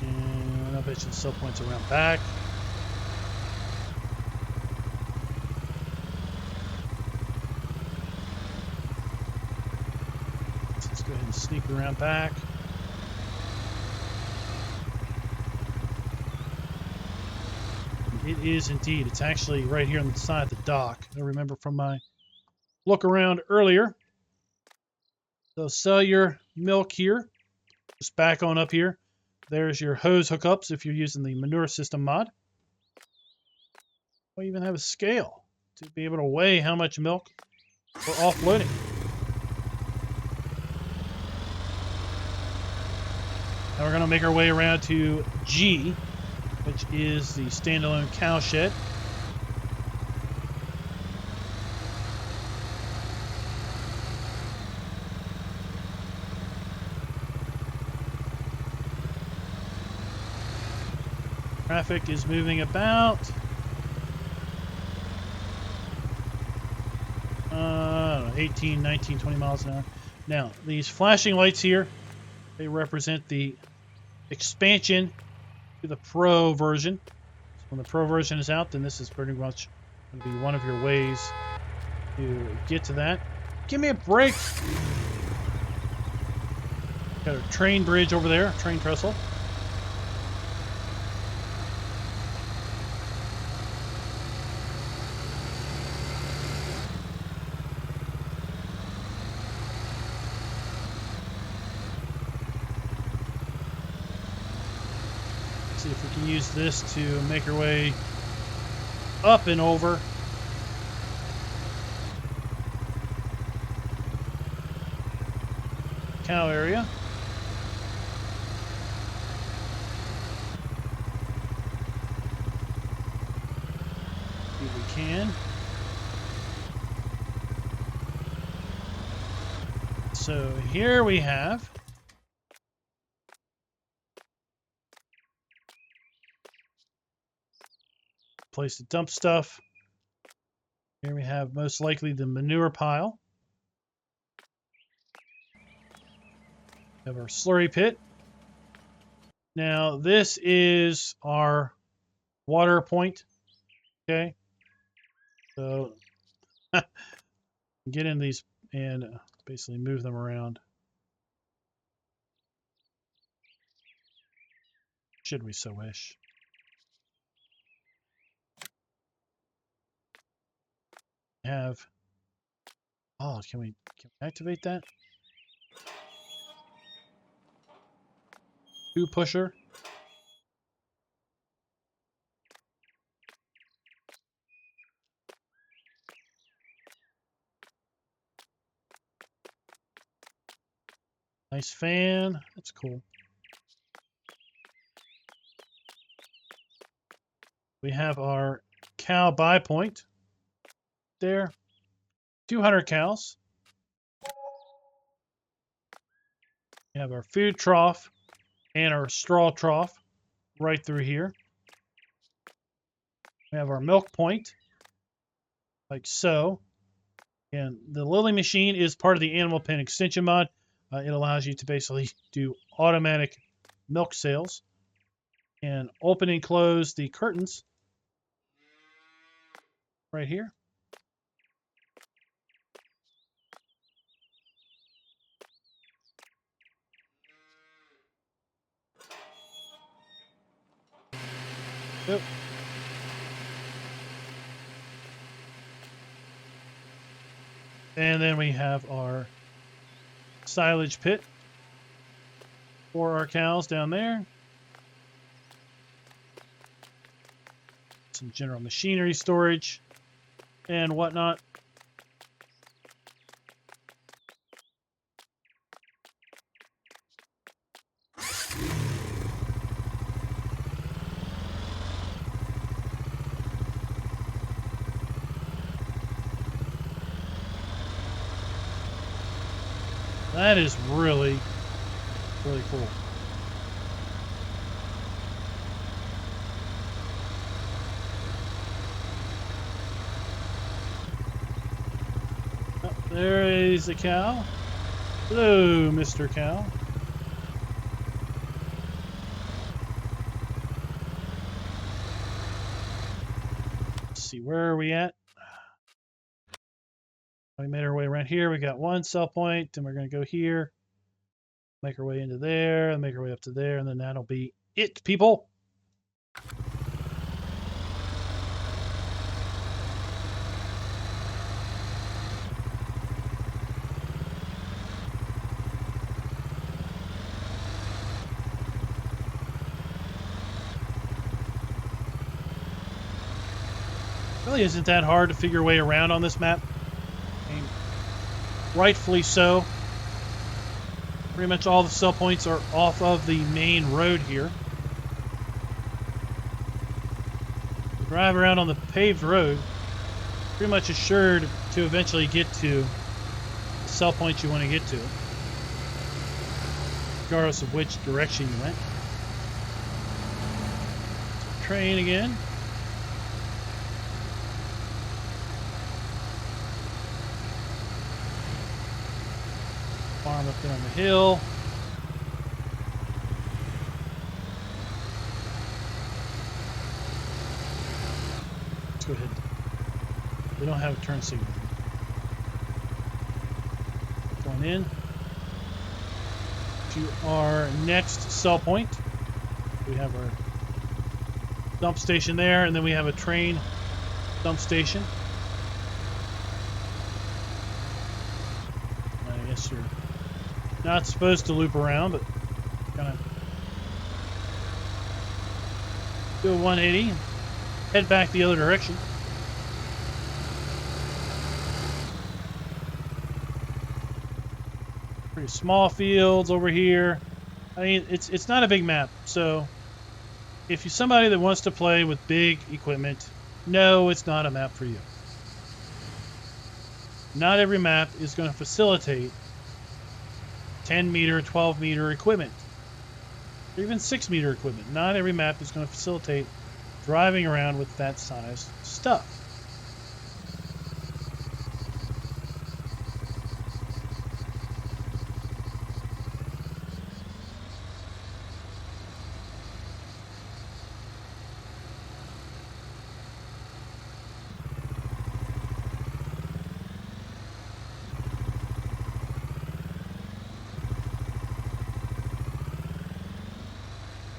And I bet you the sell points around back. Let's go ahead and sneak around back. It is indeed. It's actually right here on the side of the dock. I remember from my look around earlier. So sell your milk here. Just back on up here. There's your hose hookups if you're using the manure system mod. We even have a scale to be able to weigh how much milk we're offloading. Now we're going to make our way around to G, which is the standalone cow shed. Traffic is moving about 18, 19, 20 miles an hour. Now, these flashing lights here, they represent the expansion to the Pro version. So when the Pro version is out, then this is pretty much going to be one of your ways to get to that. Give me a break. Got a train bridge over there, train trestle. See if we can use this to make our way up and over. Cow area. See if we can. So here we have place to dump stuff. Here we have most likely the manure pile. We have our slurry pit. Now this is our water point. Okay. So Get in these and basically move them around. Should we so wish. Have... Oh, can we activate that? 2 pusher. Nice fan. That's cool. We have our cow buy point there. 200 cows. We have our food trough and our straw trough right through here. We have our milk point, like so. And the Lily machine is part of the Animal Pen extension mod. It allows you to basically do automatic milk sales and open and close the curtains right here. Yep. And then we have our silage pit for our cows down there. Some general machinery storage and whatnot. That is really, really cool. Oh, there is a cow. Hello, Mr. Cow. Let's see, where are we at? We made our way around here. We got 1 sell point, and we're going to go here, make our way into there, and make our way up to there, and then that'll be it, people. Really isn't that hard to figure your way around on this map. Rightfully so. Pretty much all the sell points are off of the main road here. You drive around on the paved road, pretty much assured to eventually get to the sell points you want to get to, regardless of which direction you went. Train again. Farm up there on the hill. Let's go ahead. We don't have a turn signal. Going in to our next sell point. We have our dump station there, and then we have a train dump station. I guess you're not supposed to loop around, but kind of do a 180 and head back the other direction. Pretty small fields over here. I mean, it's not a big map, so if you're somebody that wants to play with big equipment, no, it's not a map for you. Not every map is going to facilitate 10 meter, 12 meter equipment, or even 6 meter equipment. Not every map is going to facilitate driving around with that size stuff.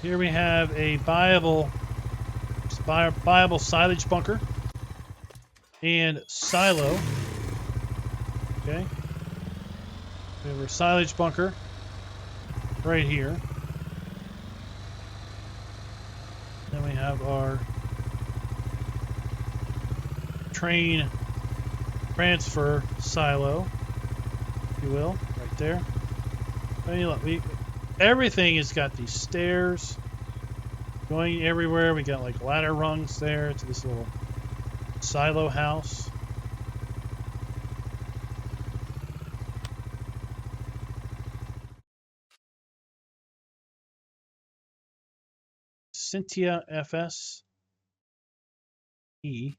Here we have a viable silage bunker and silo. Okay. We have our silage bunker right here. Then we have our train transfer silo, if you will, right there. I mean, look, everything has got these stairs going everywhere. We got like ladder rungs there to this little silo house. Cynthia FS E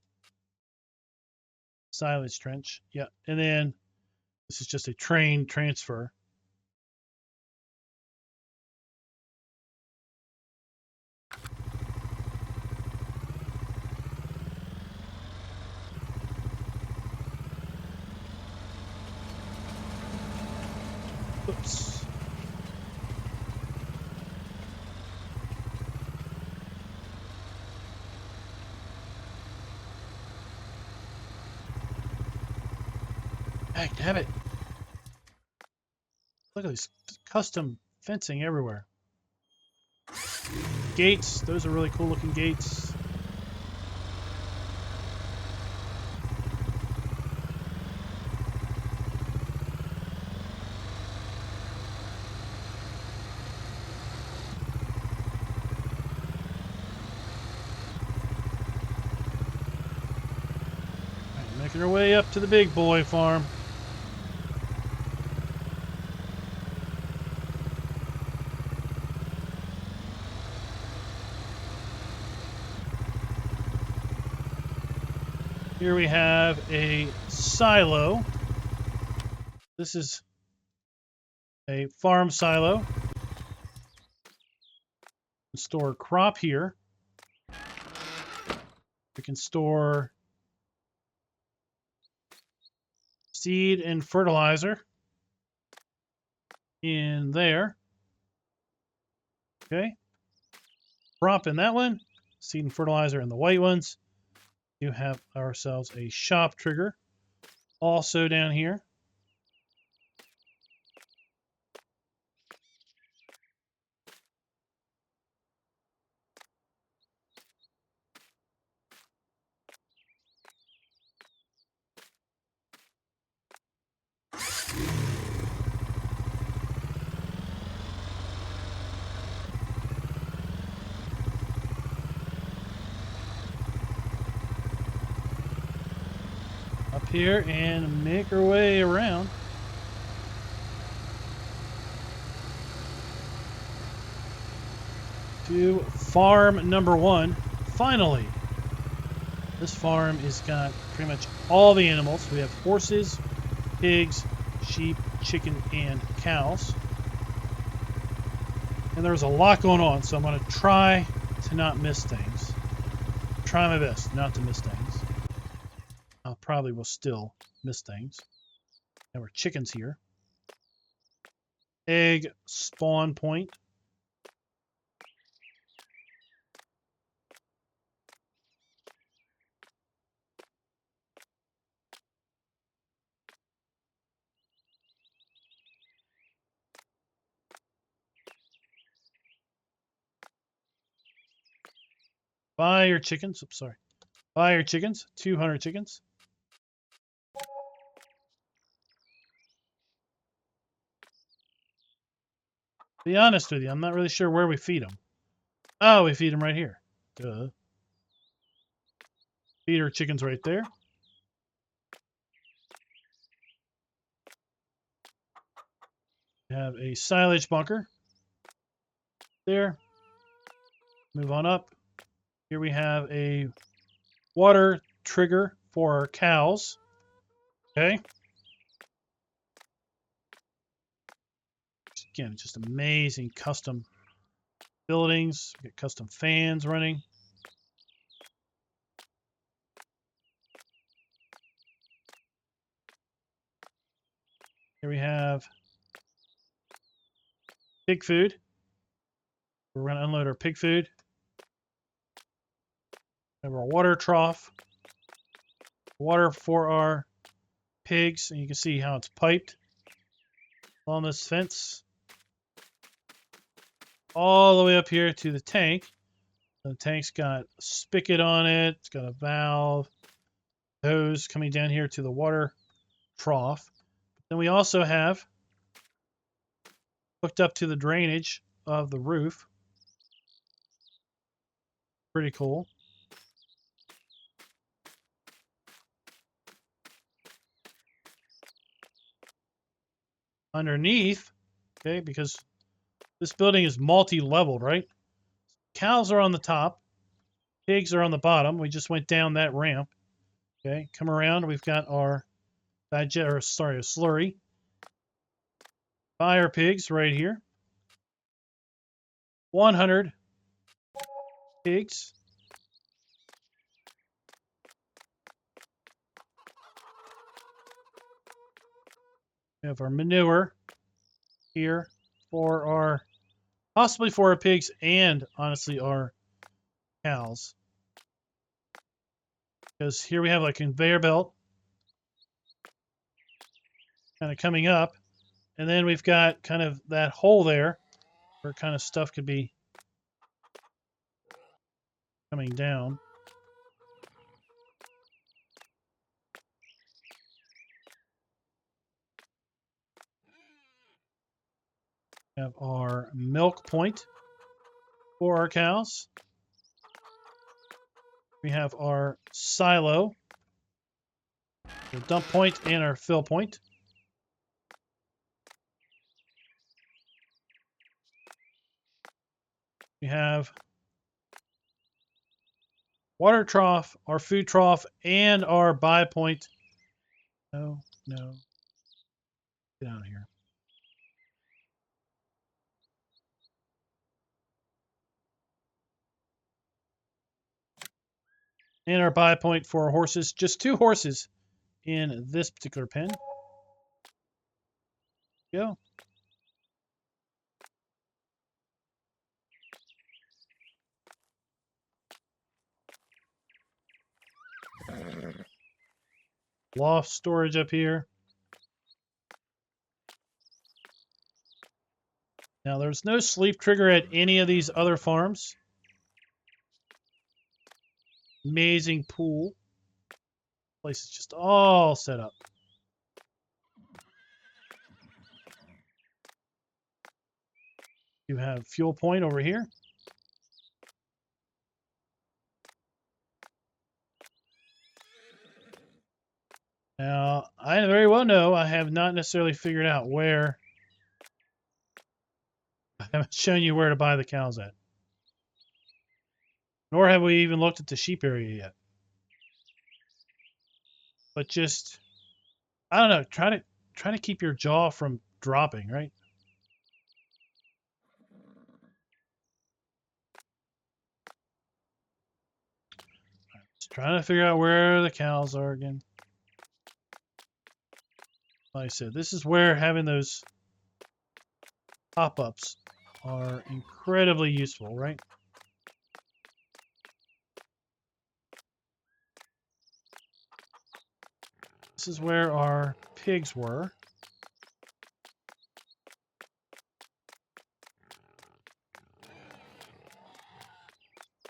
silage trench. Yeah, and then this is just a train transfer. Oops. Heck, damn it. Look at this custom fencing everywhere. Gates, those are really cool looking gates. Right, making our way up to the big boy farm. Here we have a silo. This is a farm silo. We can store crop here. We can store seed and fertilizer in there. Okay. Crop in that one. Seed and fertilizer in the white ones. You have ourselves a shop trigger also down here. Up here and make our way around. To farm number 1. Finally, this farm has got pretty much all the animals. We have horses, pigs, sheep, chicken, and cows. And there's a lot going on, so I'm going to try to not miss things. Try my best not to miss things. I probably will still miss things. There were chickens here. Egg spawn point. Buy your chickens. Oops, sorry. Buy your chickens. 200 chickens. To be honest with you, I'm not really sure where we feed them. Oh, we feed them right here. Duh. Feed our chickens right there. We have a silage bunker there. Move on up. Here we have a water trigger for our cows. Okay. Again, just amazing custom buildings. We got custom fans running. Here we have pig food We're going to unload our pig food. We have our water trough. Water for our pigs, and you can see how it's piped along this fence. All the way up here to the tank. The tank's got a spigot on it. It's got a valve, hose coming down here to the water trough. Then we also have hooked up to the drainage of the roof. Pretty cool. Underneath, okay, because this building is multi-leveled, right? Cows are on the top. Pigs are on the bottom. We just went down that ramp. Okay, come around. We've got our slurry. Fire pigs right here. 100 pigs. We have our manure here for our, possibly for our pigs and honestly our cows. Because here we have like a conveyor belt kind of coming up. And then we've got kind of that hole there where kind of stuff could be coming down. We have our milk point for our cows. We have our silo, the dump point, and our fill point. We have water trough, our food trough, and our buy point. No. Get out of here. And our buy point for our horses. Just 2 horses in this particular pen. Go. Loft storage up here. Now there's no sleep trigger at any of these other farms. Amazing pool. Place is just all set up. You have fuel point over here. Now, I very well know I have not necessarily figured out where. I haven't shown you where to buy the cows at. Nor have we even looked at the sheep area yet. But just, I don't know, try to keep your jaw from dropping, right? Just trying to figure out where the cows are again. Like I said, this is where having those pop-ups are incredibly useful, right? This is where our pigs were.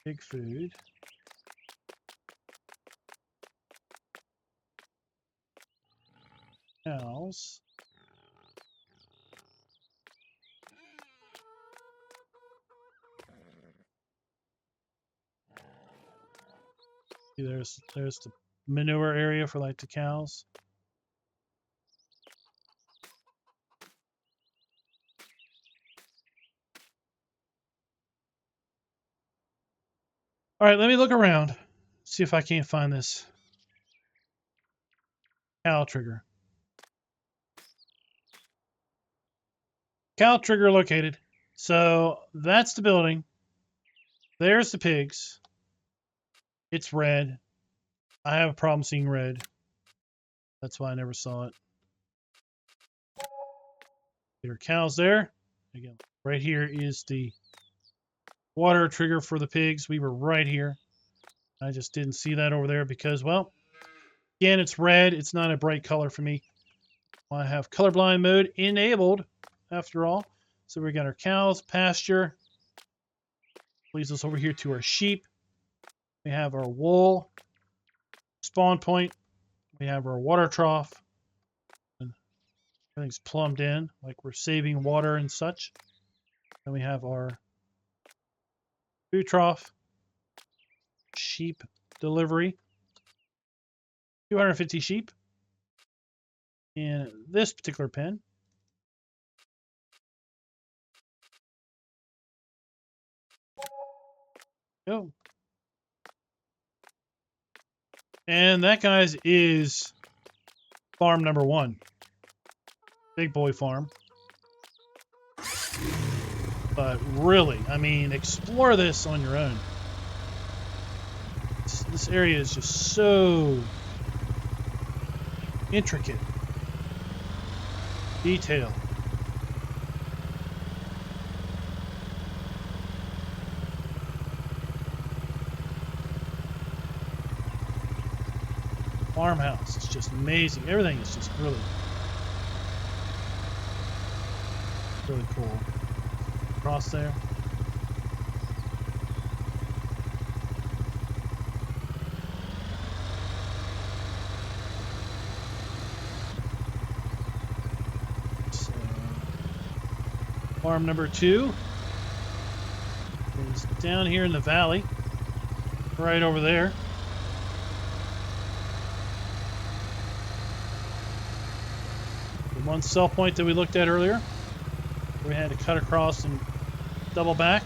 Pig food. Cows. See, there's the manure area for like the cows. All right, let me look around. See if I can't find this cow trigger. Cow trigger located. So that's the building. There's the pigs. It's red. I have a problem seeing red. That's why I never saw it. There are cows there. Again, right here is the water trigger for the pigs. We were right here. I just didn't see that over there because, well, again, it's red. It's not a bright color for me. I have colorblind mode enabled after all. So we got our cows, pasture. Leads us over here to our sheep. We have our wool spawn point. We have our water trough. And everything's plumbed in, like we're saving water and such. Then we have our food trough, sheep delivery, 250 sheep in this particular pen. Go. And that, guys, is farm number 1. Big boy farm. But really, I mean, explore this on your own. This area is just so intricate. Detailed. Farmhouse. It's just amazing. Everything is just really cool. Across there. So, farm number 2 is down here in the valley, right over there. The one sell point that we looked at earlier, we had to cut across and double back.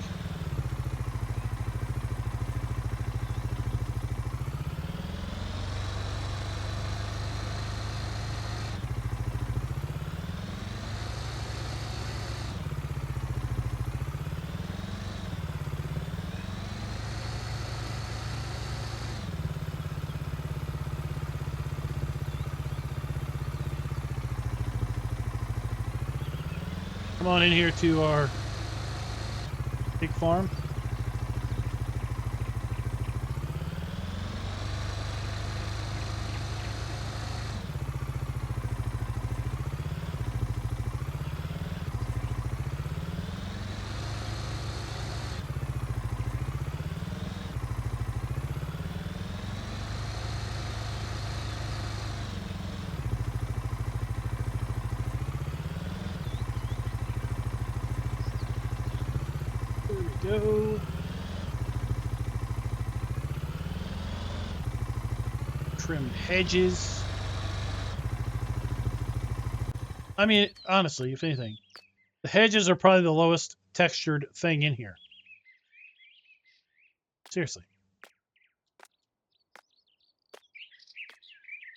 Come on in here to our pig farm. Go. Trimmed hedges. I mean, honestly, if anything, the hedges are probably the lowest textured thing in here. Seriously.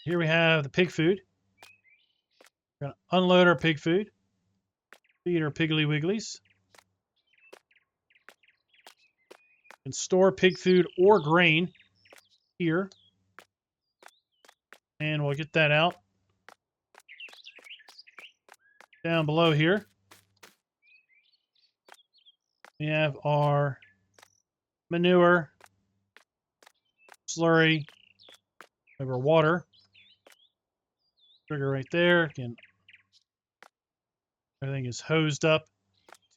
Here we have the pig food. We're going to unload our pig food. Feed our Piggly Wigglies. And store pig food or grain here. And we'll get that out. Down below here, we have our manure, slurry, we have our water. Trigger right there. Again, everything is hosed up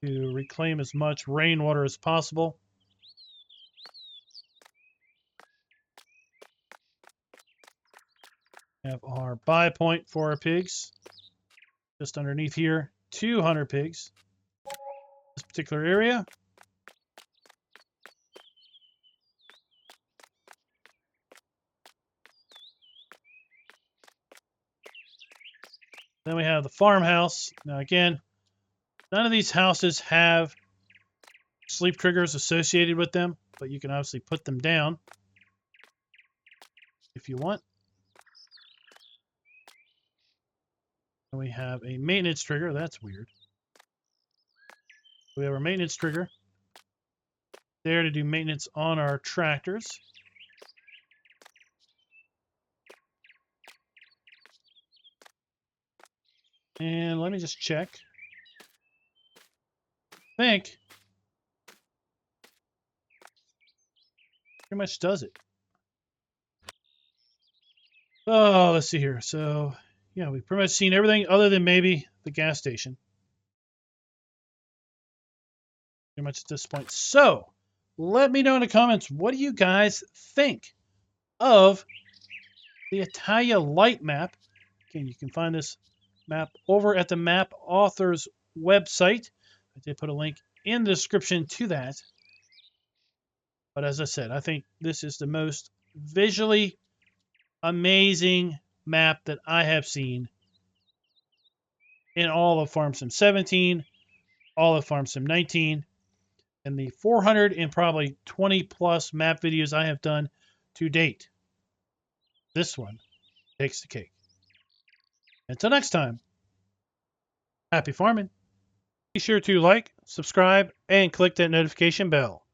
to reclaim as much rainwater as possible. We have our buy point for our pigs. Just underneath here, 200 pigs. This particular area. Then we have the farmhouse. Now again, none of these houses have sleep triggers associated with them, but you can obviously put them down if you want. And we have a maintenance trigger. That's weird. We have our maintenance trigger there to do maintenance on our tractors. And let me just check. I think pretty much does it. Oh, let's see here. So, yeah, we've pretty much seen everything other than maybe the gas station. Pretty much at this point. So, let me know in the comments, what do you guys think of the Italia Light map? Again, you can find this map over at the map author's website. I did put a link in the description to that. But as I said, I think this is the most visually amazing map that I have seen in all of Farm Sim 17, all of Farm Sim 19, and the 400 and probably 20 plus map videos I have done to date. This one takes the cake. Until next time, happy farming. Be sure to like, subscribe, and click that notification bell.